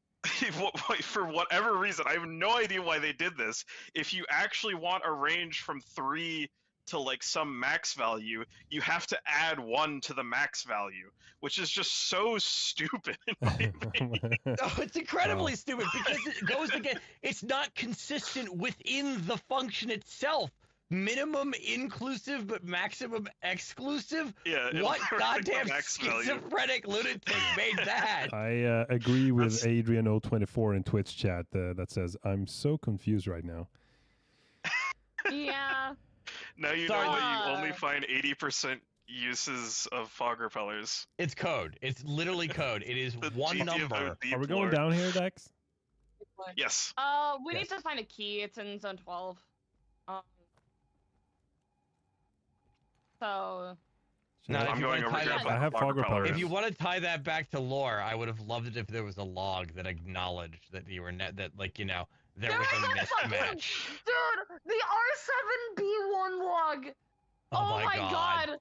for whatever reason, I have no idea why they did this. If you actually want a range from 3 to like some max value, you have to add 1 to the max value, which is just so stupid in my opinion. No, it's incredibly stupid because it goes again. It's not consistent within the function itself. Minimum inclusive, but maximum exclusive? Yeah, it'll What never pick the goddamn max value. schizophrenic lunatic made that? I agree with That's- Adrian024 in Twitch chat that says, I'm so confused right now. Yeah. Now you Sorry. know that you only find 80% uses of fog repellers. It's code. It's literally code. It is The one GTFO number. deep Are we going lore. down here, Dex? Yes. We Yes. need to find a key. It's in zone 12. So. Now, if I'm you going wanna over tie here. that for I the have fog repellers. If you want to tie that back to lore, I would have loved it if there was a log that acknowledged that you were that, like, you know, there was a mismatch. Dude, the R7B1 log. Oh my god.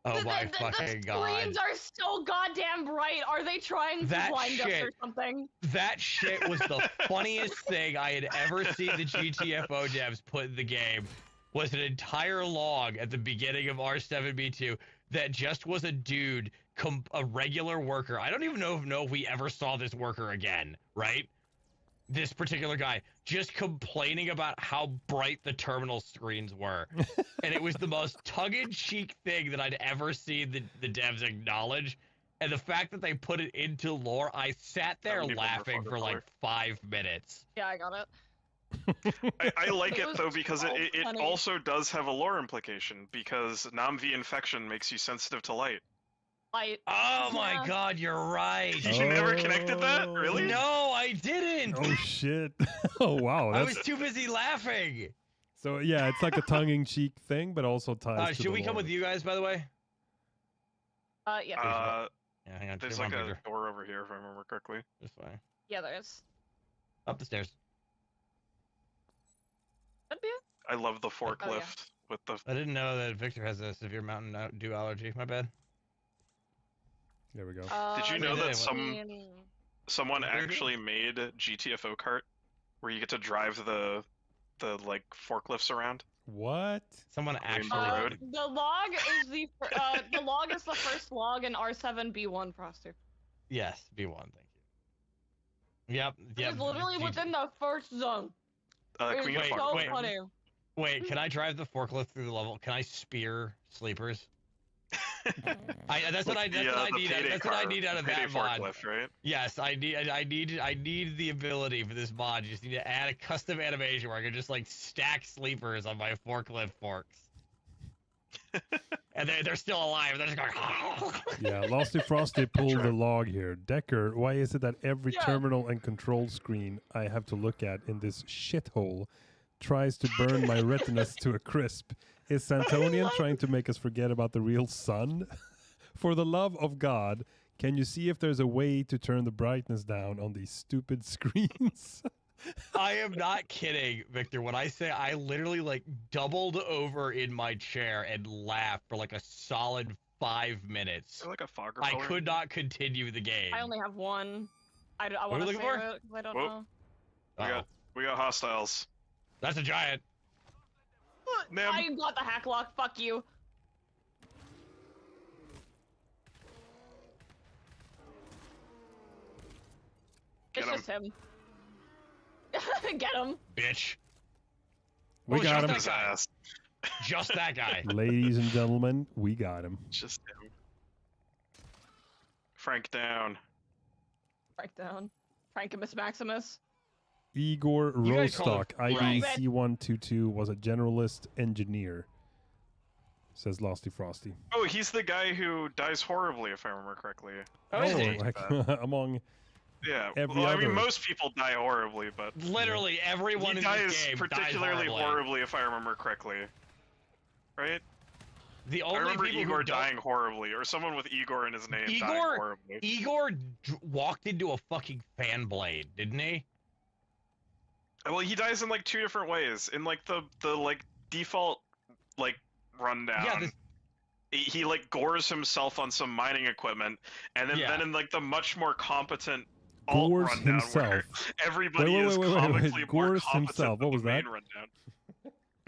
Oh The- my the fucking god. screens are so goddamn bright. Are they trying to That blind us shit. or something? That shit was the funniest thing I had ever seen the GTFO devs put in the game. Was an entire log at the beginning of R7B2 that just was a dude, a regular worker. I don't even know if we ever saw this worker again, right? This particular guy just complaining about how bright the terminal screens were. And it was the most tongue-in-cheek thing that I'd ever seen the devs acknowledge. And the fact that they put it into lore, I sat there Don't even laughing remember for like color. 5 minutes. Yeah, I got it. I like It it was though because so it funny. also does have a lore implication because Namvi infection makes you sensitive to light. Light. Oh my Yeah. god, you're right. You never connected that? Really? No, I didn't. Oh shit! Oh wow, I that's was too busy laughing. so yeah. It's like a tongue-in-cheek thing, but also ties to Should the we come lore. with you guys, by the way? Yeah. Yeah, hang on. There's Come like on, a Victor. door over here if I remember correctly. This way. Yeah, there's. Up the stairs. Could be. I love the Oh, yeah. forklift with the. I didn't know that Victor has a severe Mountain Dew allergy. My bad. There we go. Did you know know that that someone What are you actually made a GTFO cart where you get to drive the like forklifts around? What? Someone Green actually. Road. The log is the log is the first log in R7B1 Froster. Yes, B1. Thank you. Yep. It's literally within the first zone. Can It's we get wait, a so forklift? funny. Wait, can I drive the forklift through the level? Can I spear sleepers? That's what I need. That's what I need out of payday that mod. forklift, right? Yes, I need the ability for this mod. You just need to add a custom animation where I can just like stack sleepers on my forklift forks. And they're still alive. They're just going. Yeah, Losty Frosty pulled the log here. Decker, why is it that every Yeah. terminal and control screen I have to look at in this shithole tries to burn my retinas to a crisp? Is Santonian trying to make us forget about the real sun? For the love of God, can you see if there's a way to turn the brightness down on these stupid screens? I am not kidding, Victor. When I say I literally like doubled over in my chair and laughed for like a solid 5 minutes. Is there like a fogger I color? could not continue the game. I only have one. I are want you to looking say for? it 'cause I don't Whoa. know. Uh-oh. We got hostiles. That's a giant. Nim. I got the hack lock. Fuck you. Get It's him. just him. Get him. Bitch. We Oh, got shut him. His ass. Just that guy. Ladies and gentlemen, we got him. Just him. Frank down. Frank down. Frankimus Maximus. Igor You guys call Rostock, it Frank. IDC122, was a generalist engineer, says Losty Frosty. Oh, he's the guy who dies horribly, if I remember correctly. Oh, is he? like among Yeah. Every well, I other- mean, most people die horribly, but Literally everyone he in dies this game particularly dies horribly, if I remember correctly. Right? The I only remember people Igor who don't- dying horribly, or someone with Igor in his name dying Igor- horribly. Igor walked into a fucking fan blade, didn't he? Well, he dies in like 2 different ways. In like the like default like rundown. Yeah, this- He like gores himself on some mining equipment, and then, Yeah. then in like the much more competent alt Gores rundown where himself. everybody Wait, is wait, wait, comically more gores competent himself. than What was the main that? rundown.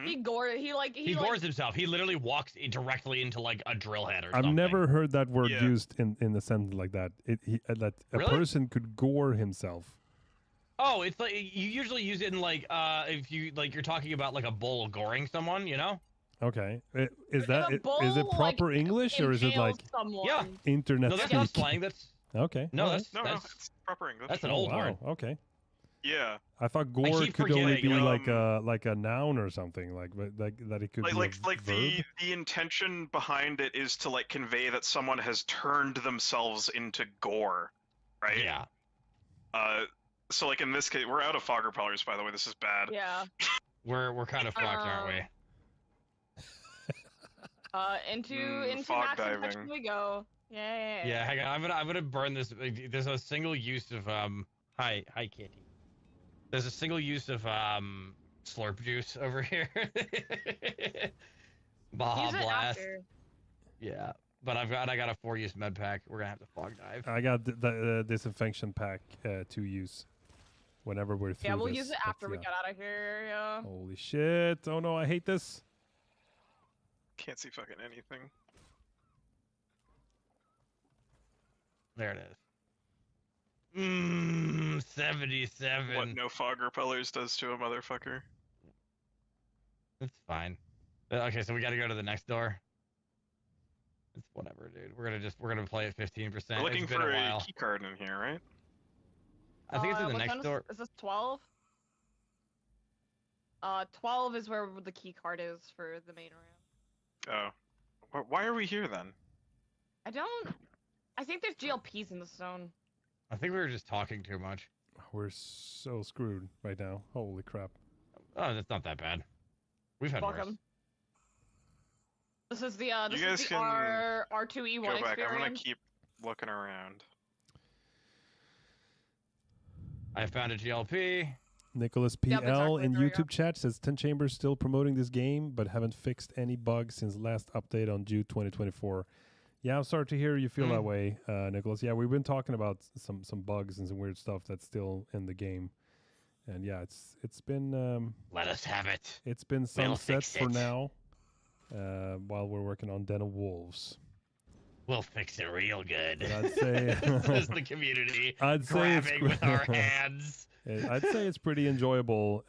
He gored. He He like, gores himself. He literally walks directly into like a drill head or I've something. never heard that word Yeah. used in the sentence like that. That a Really? person could gore himself. Oh, it's like you usually use it in like if you like you're talking about like a bull goring someone, you know? Okay, is If that a is bull, it proper like, English or is it impales like someone. Yeah. internet No, that's not speak? slang. That's Okay, no, alright. that's No, that's it's proper English. that's an Oh, old wow. word. Okay, Yeah, I thought gore keep could only forgetting, be um, like a noun or something like that. It could be like a like verb. the intention behind it is to like convey that someone has turned themselves into gore, right? Yeah. So like in this case, we're out of fogger propellers, by the way. This is bad. Yeah. We're kind of fucked, aren't we? Into fog max diving. infection we go. Yeah. Yeah, hang on. I'm gonna burn this. There's a single use of Hi, Kitty. There's a single use of slurp juice over here. Baja Use it Blast. after. Yeah, but I got a 4-use med pack. We're gonna have to fog dive. I got the disinfection pack to use whenever we're through. Yeah, we'll this, use it but after we yeah. get out of here. Yeah. Holy shit! Oh no, I hate this. Can't see fucking anything. There it is. 77. What no fog repellers does to a motherfucker. It's fine. Okay, so we got to go to the next door. It's whatever, dude. We're gonna play at 15%. We're looking It's been for a a while. key card in here, right? I think it's in the What next time door. Is this 12? 12 is where the key card is for the main room. Oh. Why are we here then? I think there's GLPs in the zone. I think we were just talking too much. We're so screwed right now. Holy crap. Oh, that's not that bad. We've had worse. Welcome. This is the You guys can R2E1 Go back. experience. I'm gonna keep looking around. I found a GLP. Nicholas Yep, PL exactly, in there we go. YouTube chat says 10 Chambers still promoting this game, but haven't fixed any bugs since last update on June 2024. Yeah, I'm sorry to hear you feel that way, Nicholas. Yeah, we've been talking about some bugs and some weird stuff that's still in the game, and yeah, it's been Let us have it. it's been We'll sunset fix for it. now, while we're working on Den of Wolves. We'll fix it real good. But I'd say Says the community. I'd say it's grabbing with our hands. I'd say it's pretty enjoyable,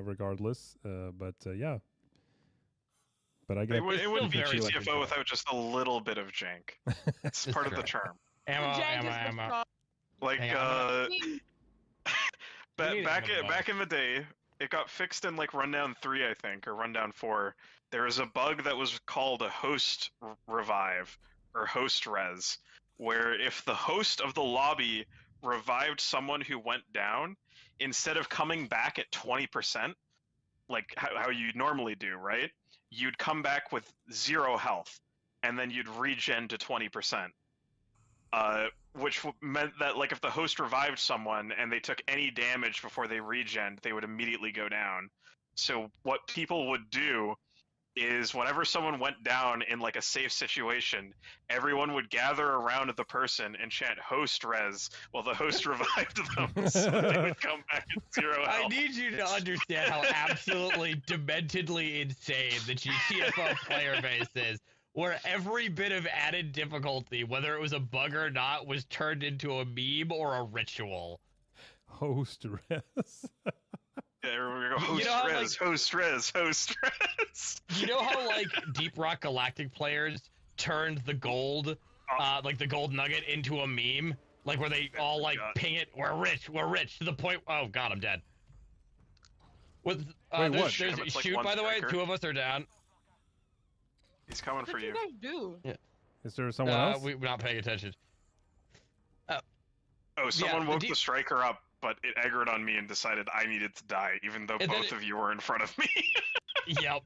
regardless. But yeah. But I get It wouldn't be very GTFO enjoyable. without just a little bit of jank. It's That's part of the correct. charm. Ammo, Jank is the ammo. strong- Like Hang on, I mean, need ammo. back in the day, it got fixed in like Rundown 3, I think, or Rundown 4. There was a bug that was called a host revive or host res, where if the host of the lobby revived someone who went down, instead of coming back at 20%, like how you normally do, right? You'd come back with 0 health, and then you'd regen to 20%. Which meant that, like, if the host revived someone and they took any damage before they regen, they would immediately go down. So what people would do is whenever someone went down in, like, a safe situation, everyone would gather around the person and chant host res while the host revived them, so they would come back at 0 health. I need you to understand how absolutely dementedly insane the GTFO player base is, where every bit of added difficulty, whether it was a bug or not, was turned into a meme or a ritual. host res. Yeah, everyone would go, host You know how, res, host res, host res. You know how, like, Deep Rock Galactic players turned the gold, like the gold nugget into a meme? Like, where they all, like, ping it, we're rich, to the point, oh god, I'm dead. With, Wait, what? there's It's like shoot, one by the way, striker. 2 of us are down. He's coming what for did you. you guys do? Is there someone else? We're not paying attention. Oh, someone the woke deep- the striker up, but it aggroed on me and decided I needed to die, even though And then both of you were in front of me. Yep.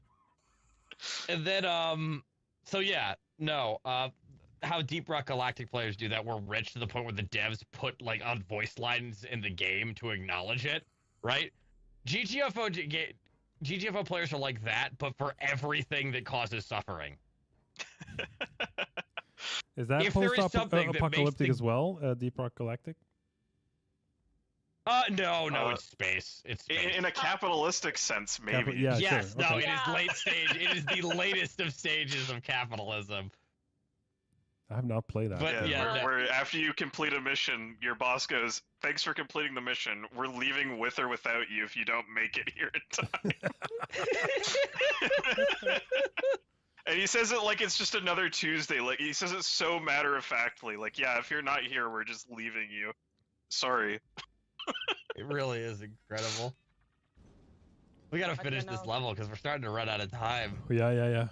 And then, so yeah, no, how Deep Rock Galactic players do that, we're rich to the point where the devs put, like, on voice lines in the game to acknowledge it, right? GTFO players are like that, but for everything that causes suffering. Is that if there is something that makes post-apocalyptic the- as well? Deep Rock Galactic? No, Uh, it's space. It's space. in a capitalistic sense, maybe. Yeah, yes, sure. no, Okay. it is late stage. It is the latest of stages of capitalism. I have not played that. But yeah, no. where after you complete a mission, your boss goes, "Thanks for completing the mission. We're leaving with or without you if you don't make it here in time." And he says it like it's just another Tuesday. Like, he says it so matter of factly. Like, yeah, if you're not here, we're just leaving you. Sorry. It really is incredible. We gotta finish this level because we're starting to run out of time. Yeah.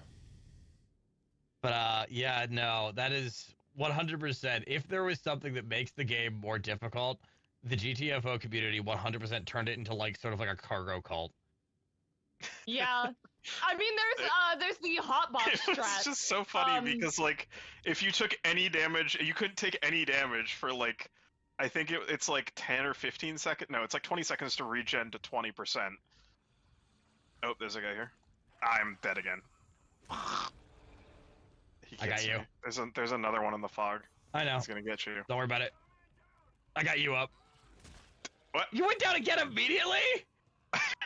But yeah, no, that is 100%. If there was something that makes the game more difficult, the GTFO community 100% turned it into, like, sort of like a cargo cult. Yeah. I mean, there's the hotbox It's strat. just so funny because, like, if you took any damage, you couldn't take any damage for, like, I think it's like 10 or 15 seconds. No, it's like 20 seconds to regen to 20%. Oh, there's a guy here. I'm dead again. He I got can't see you. me. There's another one in the fog. I know. He's gonna get you. Don't worry about it. I got you up. What? You went down again immediately?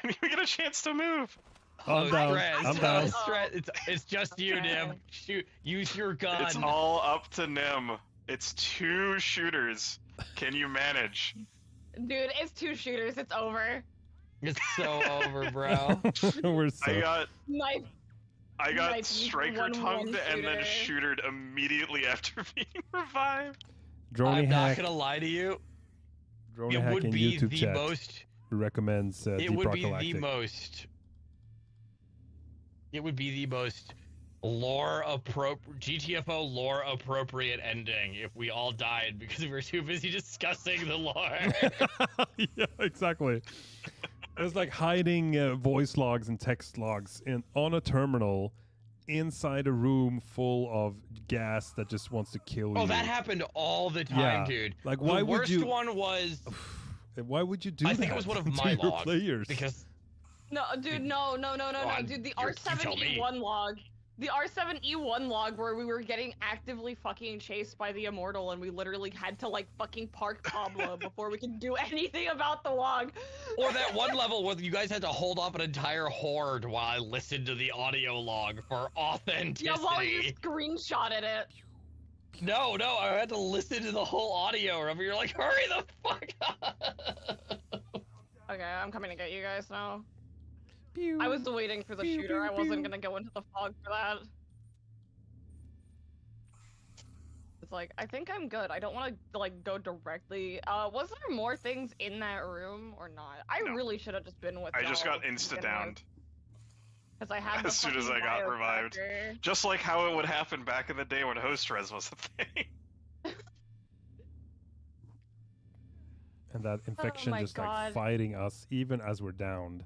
We get a chance to move. I'm down. Stress. I'm down. It's just you, Nim. Shoot. Use your gun. It's all up to Nim. It's 2 shooters. Can you manage? Dude, it's 2 shooters. It's over. It's so over, bro. We're so. I got Nice. striker 1-1 tongued and then shooter. shootered immediately after being revived. Droney I'm not Hack. gonna lie to you. Droney It Hack would in be YouTube the chat most. recommends It Deep would Rock be Galactic. the most It would be the most GTFO lore appropriate ending if we all died because we were too busy discussing the lore. Yeah, exactly. It's like hiding voice logs and text logs on a terminal inside a room full of gas that just wants to kill you. Oh, that happened all the time, Yeah. dude. Like, why the would worst you? one was. Why would you do that? I think it was one of to my your logs players? because No, dude, no, dude. The R7E1 log. The R7E1 log where we were getting actively fucking chased by the Immortal and we literally had to like fucking park Pablo before we could do anything about the log. or that one level where you guys had to hold off an entire horde while I listened to the audio log for authenticity. Yeah, while you screenshotted it. No, I had to listen to the whole audio. Remember, you're like, hurry the fuck up. Okay, I'm coming to get you guys now. Pew, I was waiting for the pew, shooter. pew, I wasn't pew. gonna go into the fog for that. It's like, I think I'm good. I don't want to like go directly. Was there more things in that room or not? I No. really should have just been with. I just got insta-downed Because I had as soon as I got revived. Just like how it would happen back in the day when host res was a thing. And that infection my just like God. fighting us even as we're downed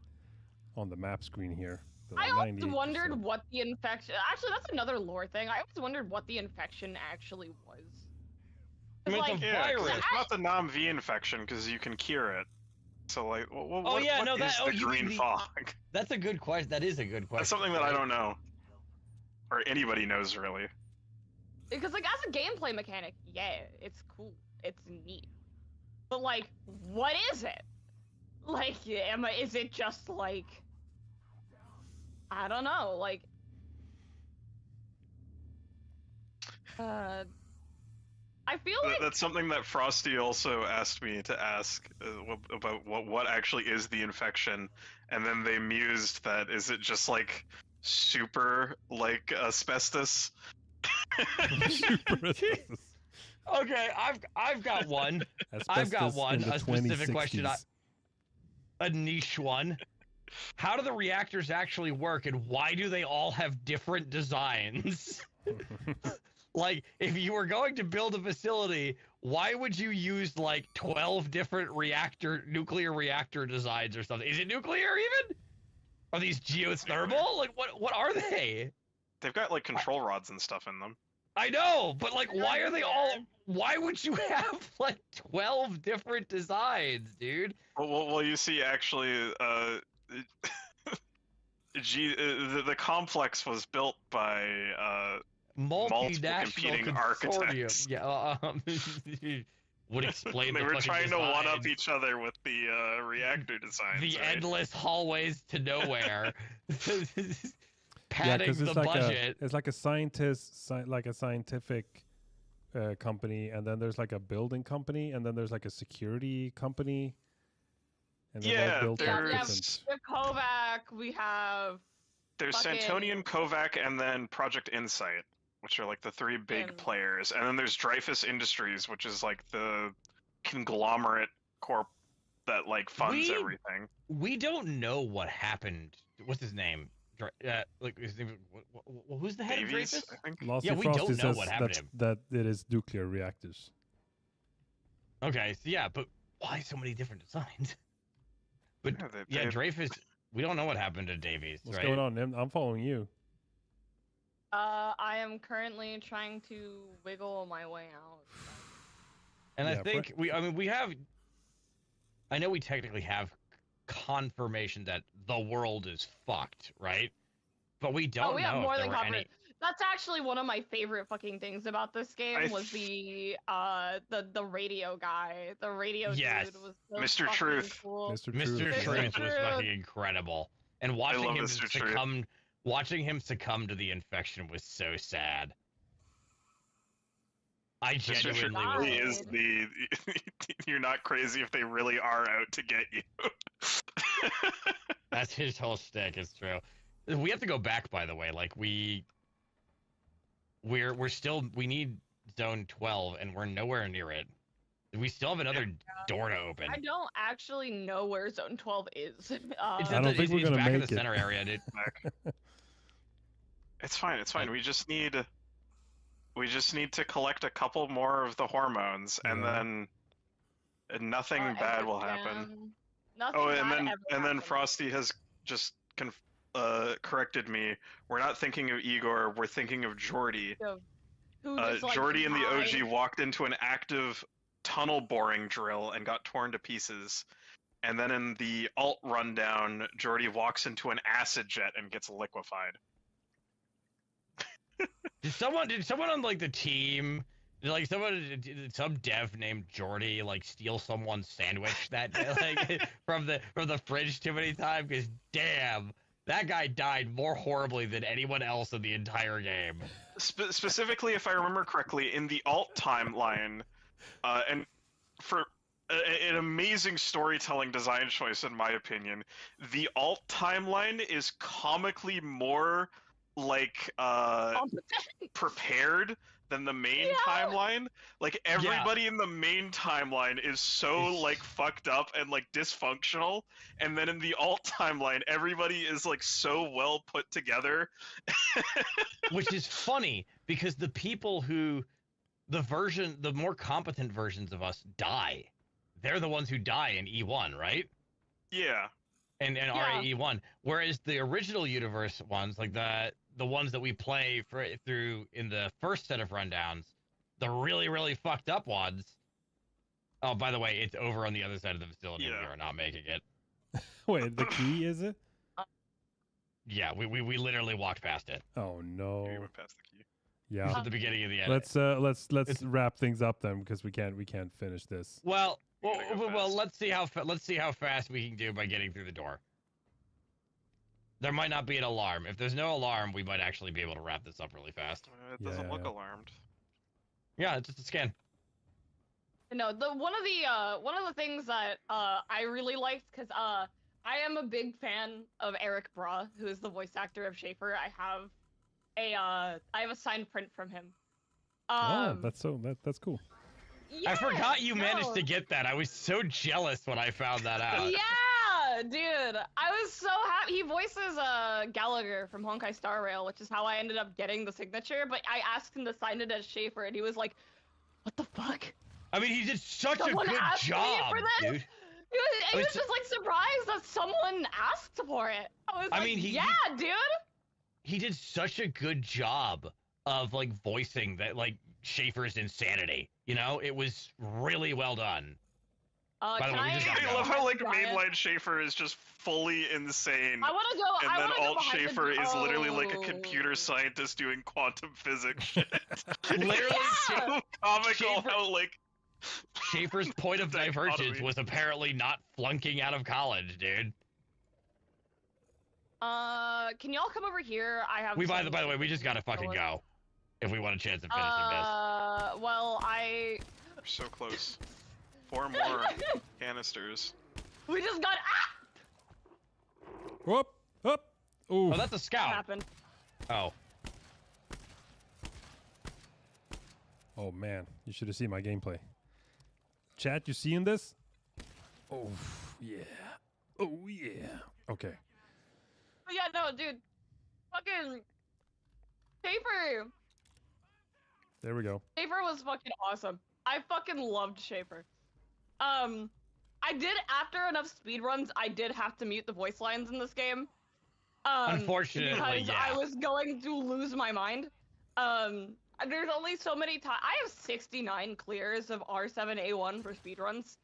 on the map screen here. The I always 98%. wondered what the infection. Actually, that's another lore thing. I always wondered what the infection actually was. I mean, it's Like, a Yeah, 'cause virus. it's not the Nam-V infection because you can cure it. So like, what yeah, what no, is that- oh, the you mean green the- fog? That's a good question. That is a good question. That's something that I don't know, or anybody knows really. Because like as a gameplay mechanic, yeah, it's cool, it's neat. But like, what is it? Like, is it just like, I don't know, like, I feel like That's something that Frosty also asked me to ask about what actually is the infection, and then they mused that is it just like super like asbestos? Super asbestos. Okay, I've got one. I've got Asbestos one. in the A specific question. 2060s. A niche one. How do the reactors actually work, and why do they all have different designs? Like, if you were going to build a facility, why would you use like 12 different nuclear reactor designs or something? Is it nuclear even? Are these geothermal? Like, what are they? They've got like control rods and stuff in them. I know, but like, why are they all? Why would you have like 12 different designs, dude? Well, you see, actually, the complex was built by Multinational competing consortium. architects. Yeah, would explain. They the were fucking trying to one up design. each other with the reactor designs. The right? endless hallways to nowhere. Yeah, Padding because the it's like budget. it's like a like a scientific company, and then there's like a building company, and then there's like a security company, and they're Yeah, all built yeah, on we have different. the Kovac, we have There's fucking- Santonian, Kovac, and then Project Insight, which are like the three big And- players. And then there's Dreyfus Industries, which is like the conglomerate corp that like funds We- everything. We don't know what happened. What's his name? Like his name. Who's the head of Davies, Dreyfus? I think. Losty Yeah, we Frosty don't know says what happened to him. that it is nuclear reactors. Okay, so yeah, but why so many different designs? But Yeah, yeah, Dreyfus. We don't know what happened to Davies, What's right? going on? I'm following you. I am currently trying to wiggle my way out. And Yeah, I think we have. I know we technically have confirmation that the world is fucked, right? But we don't we know have if more there than were any. confidence. That's actually one of my favorite fucking things about this game was the radio guy. The radio Yes. dude was so Mr. fucking Truth. cool. Mr. Mr. Truth. Truth was Truth. fucking incredible, and watching love him Mr. Truth. succumb to the infection was so sad. I Mr. Truth genuinely really was. is the. You're not crazy if they really are out to get you. That's his whole shtick. It's true. We have to go back, by the way. Like we're still need zone 12, and we're nowhere near it. We still have another door to open. I don't actually know where Zone 12 is. It's I in don't the, think we're it's gonna back in make the it. center area, dude. It's fine. It's fine. Like- We just need to collect a couple more of the hormones, and Yeah. then nothing bad will happen. Nothing Oh, bad and ever then happens. Frosty has just corrected me. We're not thinking of Igor. We're thinking of Jordy. Who just, like, Jordy in the died. OG walked into an active tunnel boring drill and got torn to pieces. And then in the alt rundown, Jordy walks into an acid jet and gets liquefied. Did someone on like the team, like some dev named Jordy, like steal someone's sandwich that like from the fridge too many times? Because damn, that guy died more horribly than anyone else in the entire game. Specifically, if I remember correctly, in the alt timeline, and for an amazing storytelling design choice, in my opinion, the alt timeline is comically more like prepared than the main timeline. Like everybody in the main timeline is so like fucked up and like dysfunctional, and then in the alt timeline everybody is like so well put together. Which is funny because the people who the more competent versions of us die. They're the ones who die in E1, right? Yeah. And RAE1, whereas the original universe ones, like the ones that we play through in the first set of rundowns, the really fucked up ones. Oh, by the way, it's over on the other side of the facility. Yeah. We are not making it. Wait, the key is it? Yeah, we literally walked past it. Oh no. We went past the key. It was Yeah. at the beginning of the end. Let's wrap things up then because we can't finish this. Well, Gotta go fast. let's see how fast we can do by getting through the door. There might not be an alarm. If there's no alarm, we might actually be able to wrap this up really fast. It doesn't look Yeah. alarmed. Yeah, it's just a scan. No, one of the things that I really liked, because I am a big fan of Eric Bra, who is the voice actor of Schaefer. I have a signed print from him. Oh, that's cool. Yeah, I forgot you managed no. to get that. I was so jealous when I found that out. Yeah, dude, I was so happy. He voices Gallagher from Honkai Star Rail, which is how I ended up getting the signature. But I asked him to sign it as Schaefer, and he was like, "What the fuck?" I mean, he did such Someone a good asked me job, for this? dude. He was just like surprised that someone asked for it. I was I like, mean, yeah, dude. He did such a good job of like voicing that, like Schaefer's insanity. You know, it was really well done. By the Can way, we just got I go. love how like Giant? mainline Schaefer is just fully insane. I want to go. And I then wanna go alt behind Schaefer the... is literally like a Oh. computer scientist doing quantum physics shit. Literally, It's so comical Schaefer- how like Schaefer's point of divergence Dichotomy. was apparently not flunking out of college, dude. Can y'all come over here? I have. By some- the way, we just gotta fucking go if we want a chance of finishing Well, I. we're so close. 4 more canisters. We just got. Whoop, up. Ooh. this. Oh, that's a What scout. happened? Oh, Oh man, you should have seen my gameplay. Chat, you seeing this? Oh yeah. Oh yeah. Okay. But yeah, no, dude. Fucking. Schaefer. There we go. Schaefer was fucking awesome. I fucking loved Schaefer. I did, after enough speedruns, I did have to mute the voice lines in this game. Unfortunately, because yeah. I was going to lose my mind. There's only so many times. I have 69 clears of R7A1 for speedruns.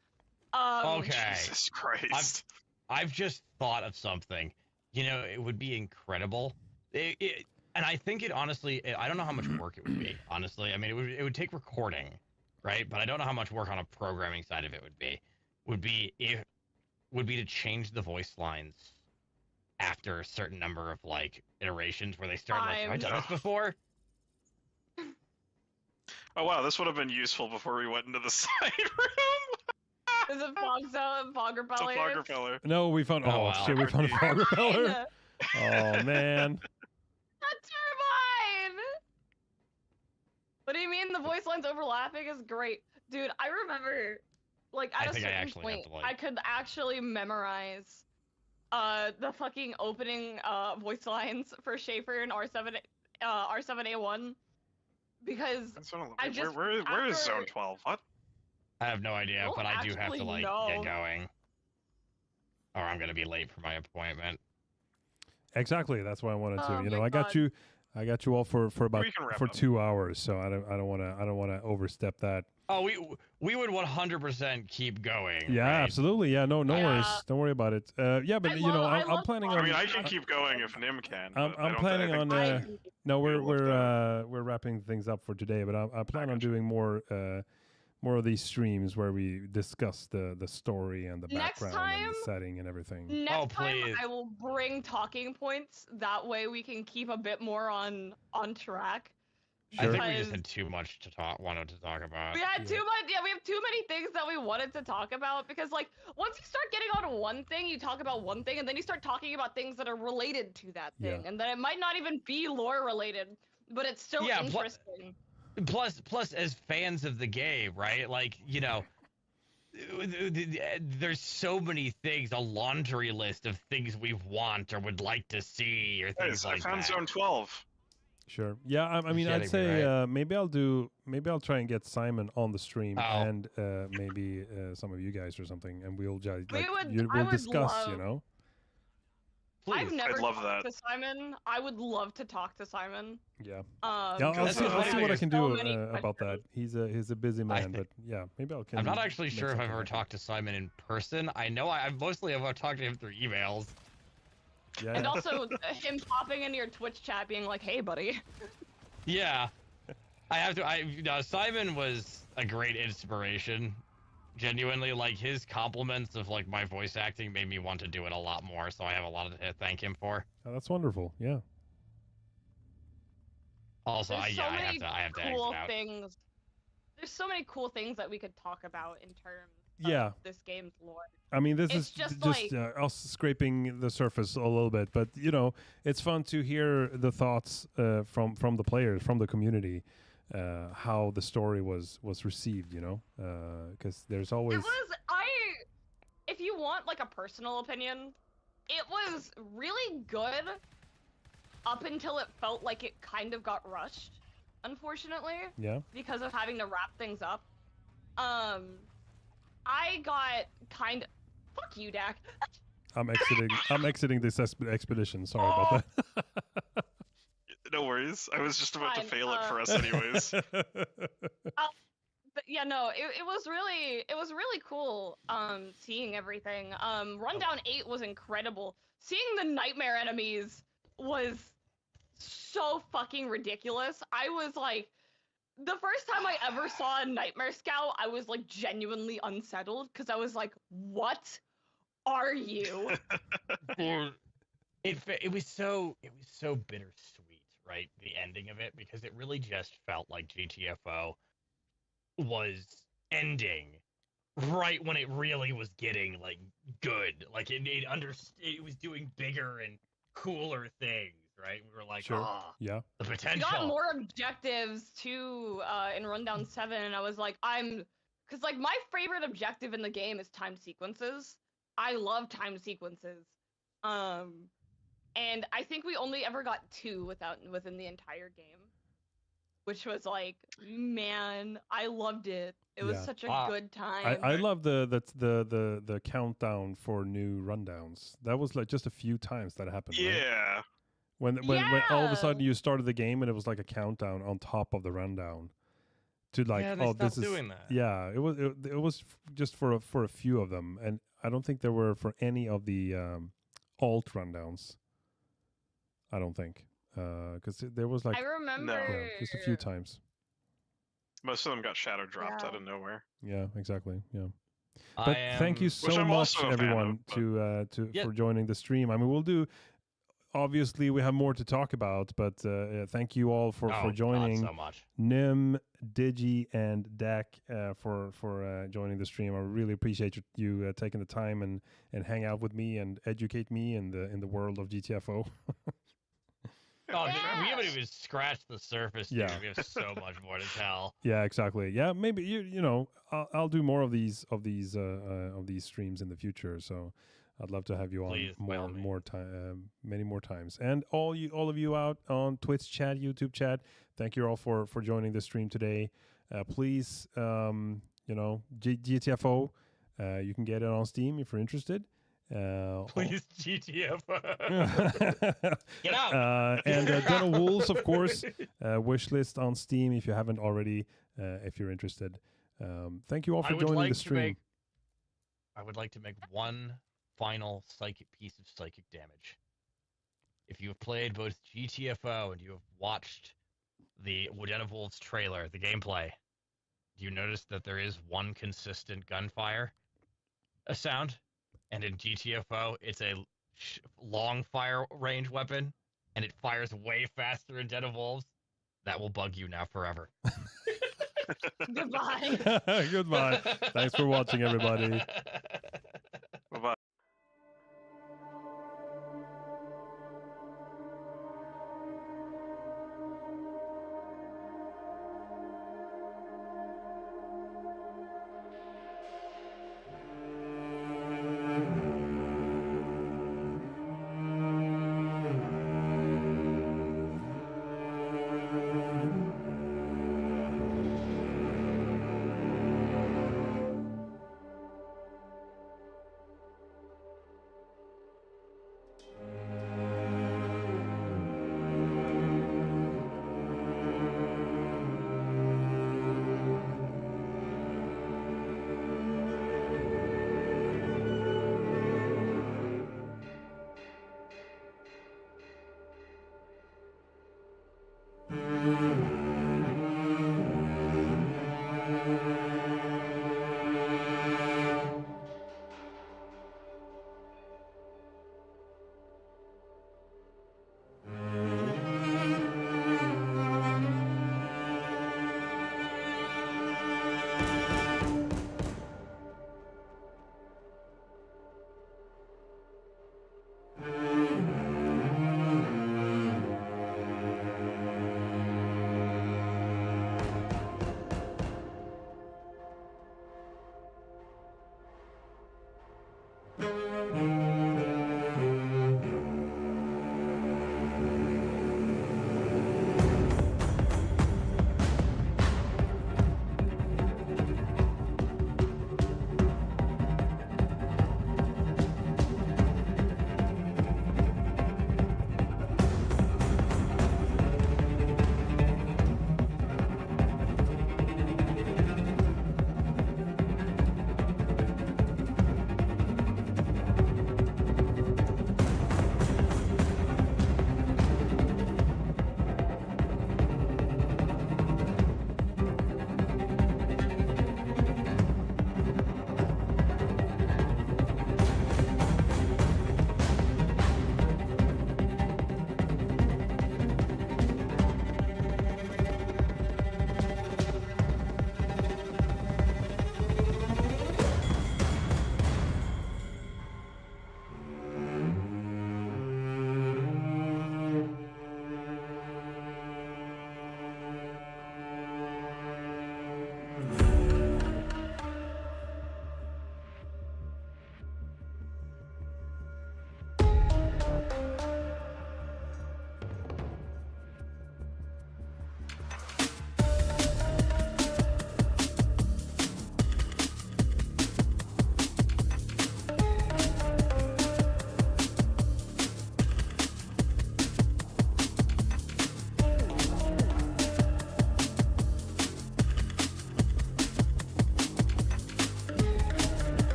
Okay. Jesus Christ. I've just thought of something. You know, it would be incredible. And I think it honestly, I don't know how much work it would be, honestly. I mean, it would take recording, right? But I don't know how much work on a programming side of it would be. Would be to change the voice lines after a certain number of like iterations where they start like, have I done this before? Oh wow, this would have been useful before we went into the side room. Is it fog It's a repellers? fog repeller. No, we found. Oh, Oh, wow. shit, we found a fog repeller. Yeah. Oh man. A turbine! What do you mean the voice lines overlapping is great? Dude, I remember, like, I at a think I certain actually have point, to, like- I could actually memorize the fucking opening voice lines for Schaefer and R7 R7A1 because I just where is Zone after- 12? What? I have no idea, don't but I do have actually to like know. get going, or I'm gonna be late for my appointment. Exactly. That's why I wanted to. Oh You know, my I got you all for about We can wrap for up. 2 hours, so I don't want to overstep that. Oh, we would 100% keep going. Yeah, right? absolutely. Yeah, no Yeah. worries. Don't worry about it. Yeah, but I you know, love- I I'm love planning fun. on. I mean, I can keep going if Nim can. I'm but I don't planning I think on. I, No, We'll look we're wrapping things up for today, but I plan on gotcha. doing more of these streams where we discuss the story and the Next background and the time- setting and everything. next Oh, time please. I will bring talking points. That way we can keep a bit more on track. I think we Because- just had too much to wanted to talk about. We had Yeah. too much. Yeah, we have too many things that we wanted to talk about because, like, once you start getting on one thing, you talk about one thing, and then you start talking about things that are related to that thing, Yeah. and then it might not even be lore related, but it's still Yeah, interesting. Plus, as fans of the game, right? Like, you know, there's so many things, a laundry list of things we want or would like to see, or things Guys, I like found that. Zone 12. Sure. Yeah, I mean, You're I'd kidding me, say maybe I'll try and get Simon on the stream Oh. and maybe some of you guys or something, and we'll just We would- I we'll would discuss. You love- know. Please. I've never love talked that. to Simon. I would love to talk to Simon. Yeah. Um, Yeah, I'll That's see. what I'll I see what I figured. can So do many about that. He's a busy man, but yeah, maybe I'll. I'm not actually make sure if I've something ever happen. talked to Simon in person. I know I've mostly ever talked to him through emails. Yeah. And also him popping into your Twitch chat, being like, "Hey, buddy." Yeah, I have to. Simon was a great inspiration. Genuinely, like his compliments of like my voice acting made me want to do it a lot more. So I have a lot to thank him for. Oh, that's wonderful. Yeah. Also, There's so I many have to cool exit out. things. There's so many cool things that we could talk about in terms Yeah. of this game's lore. I mean, this It's is just just like- us scraping the surface a little bit, but you know, it's fun to hear the thoughts from the players, from the community, how the story was received. You know, because there's always If you want like a personal opinion, it was really good up until it felt like it kind of got rushed, unfortunately, yeah. because of having to wrap things up. I got kind of fuck you, Dak. I'm exiting this expedition. Sorry about that. No worries. I was just about to Fine, fail it for us anyways. But yeah, no, it was really cool seeing everything. Rundown 8 was incredible. Seeing the nightmare enemies was so fucking ridiculous. I was like, the first time I ever saw a nightmare scout, I was like genuinely unsettled because I was like, what are you? Dude, it was so bittersweet, right? The ending of it, because it really just felt like GTFO was ending right when it really was getting like good. Like it was doing bigger and cooler things, right? We were like, Sure. ah, Yeah. the We potential. got more objectives too in Rundown 7, and I was like, because like my favorite objective in the game is time sequences. I love time sequences. And I think we only ever got 2 within the entire game, which was like, man, I loved it. It was Yeah. such a Wow. good time. I love the countdown for new rundowns. That was like just a few times that happened. Right? Yeah. When all of a Yeah. sudden you started the game and it was like a countdown on top of the rundown to like, yeah, they oh, this stopped is doing that. yeah. It was just for a few of them, and I don't think there were for any of the alt rundowns. I don't think because there was like I remember. yeah, just a few times. Most of them got shadow dropped Yeah. out of nowhere. Yeah, exactly. Yeah. I But thank you am- so I'm much, also a fan of, everyone, but- to Yeah. for joining the stream. I mean, we'll do. Obviously, we have more to talk about, but thank you all for Oh, God, joining. so much. Nim, Digi, and Dak for joining the stream. I really appreciate you taking the time and hang out with me and educate me in the world of GTFO. Oh, dude, we haven't Yes. even scratched the surface. Dude. Yeah. We have so much more to tell. Yeah, exactly. Yeah, maybe you know I'll do more of these streams in the future. So I'd love to have you on Please, by all more time, many more times. And all of you out on Twitch chat, YouTube chat, thank you all for joining the stream today. Please, GTFO, you can get it on Steam if you're interested. Please, GTFO. Get out. And Den of Wolves, of course, wishlist on Steam if you haven't already, if you're interested. Thank you all for joining the stream. I would like to make one final psychic piece of psychic damage. If you have played both GTFO and you have watched the Den of Wolves trailer, the gameplay, do you notice that there is one consistent gunfire sound? And in GTFO, it's a long fire range weapon, and it fires way faster in Den of Wolves. That will bug you now forever. Goodbye. Goodbye. Thanks for watching, everybody.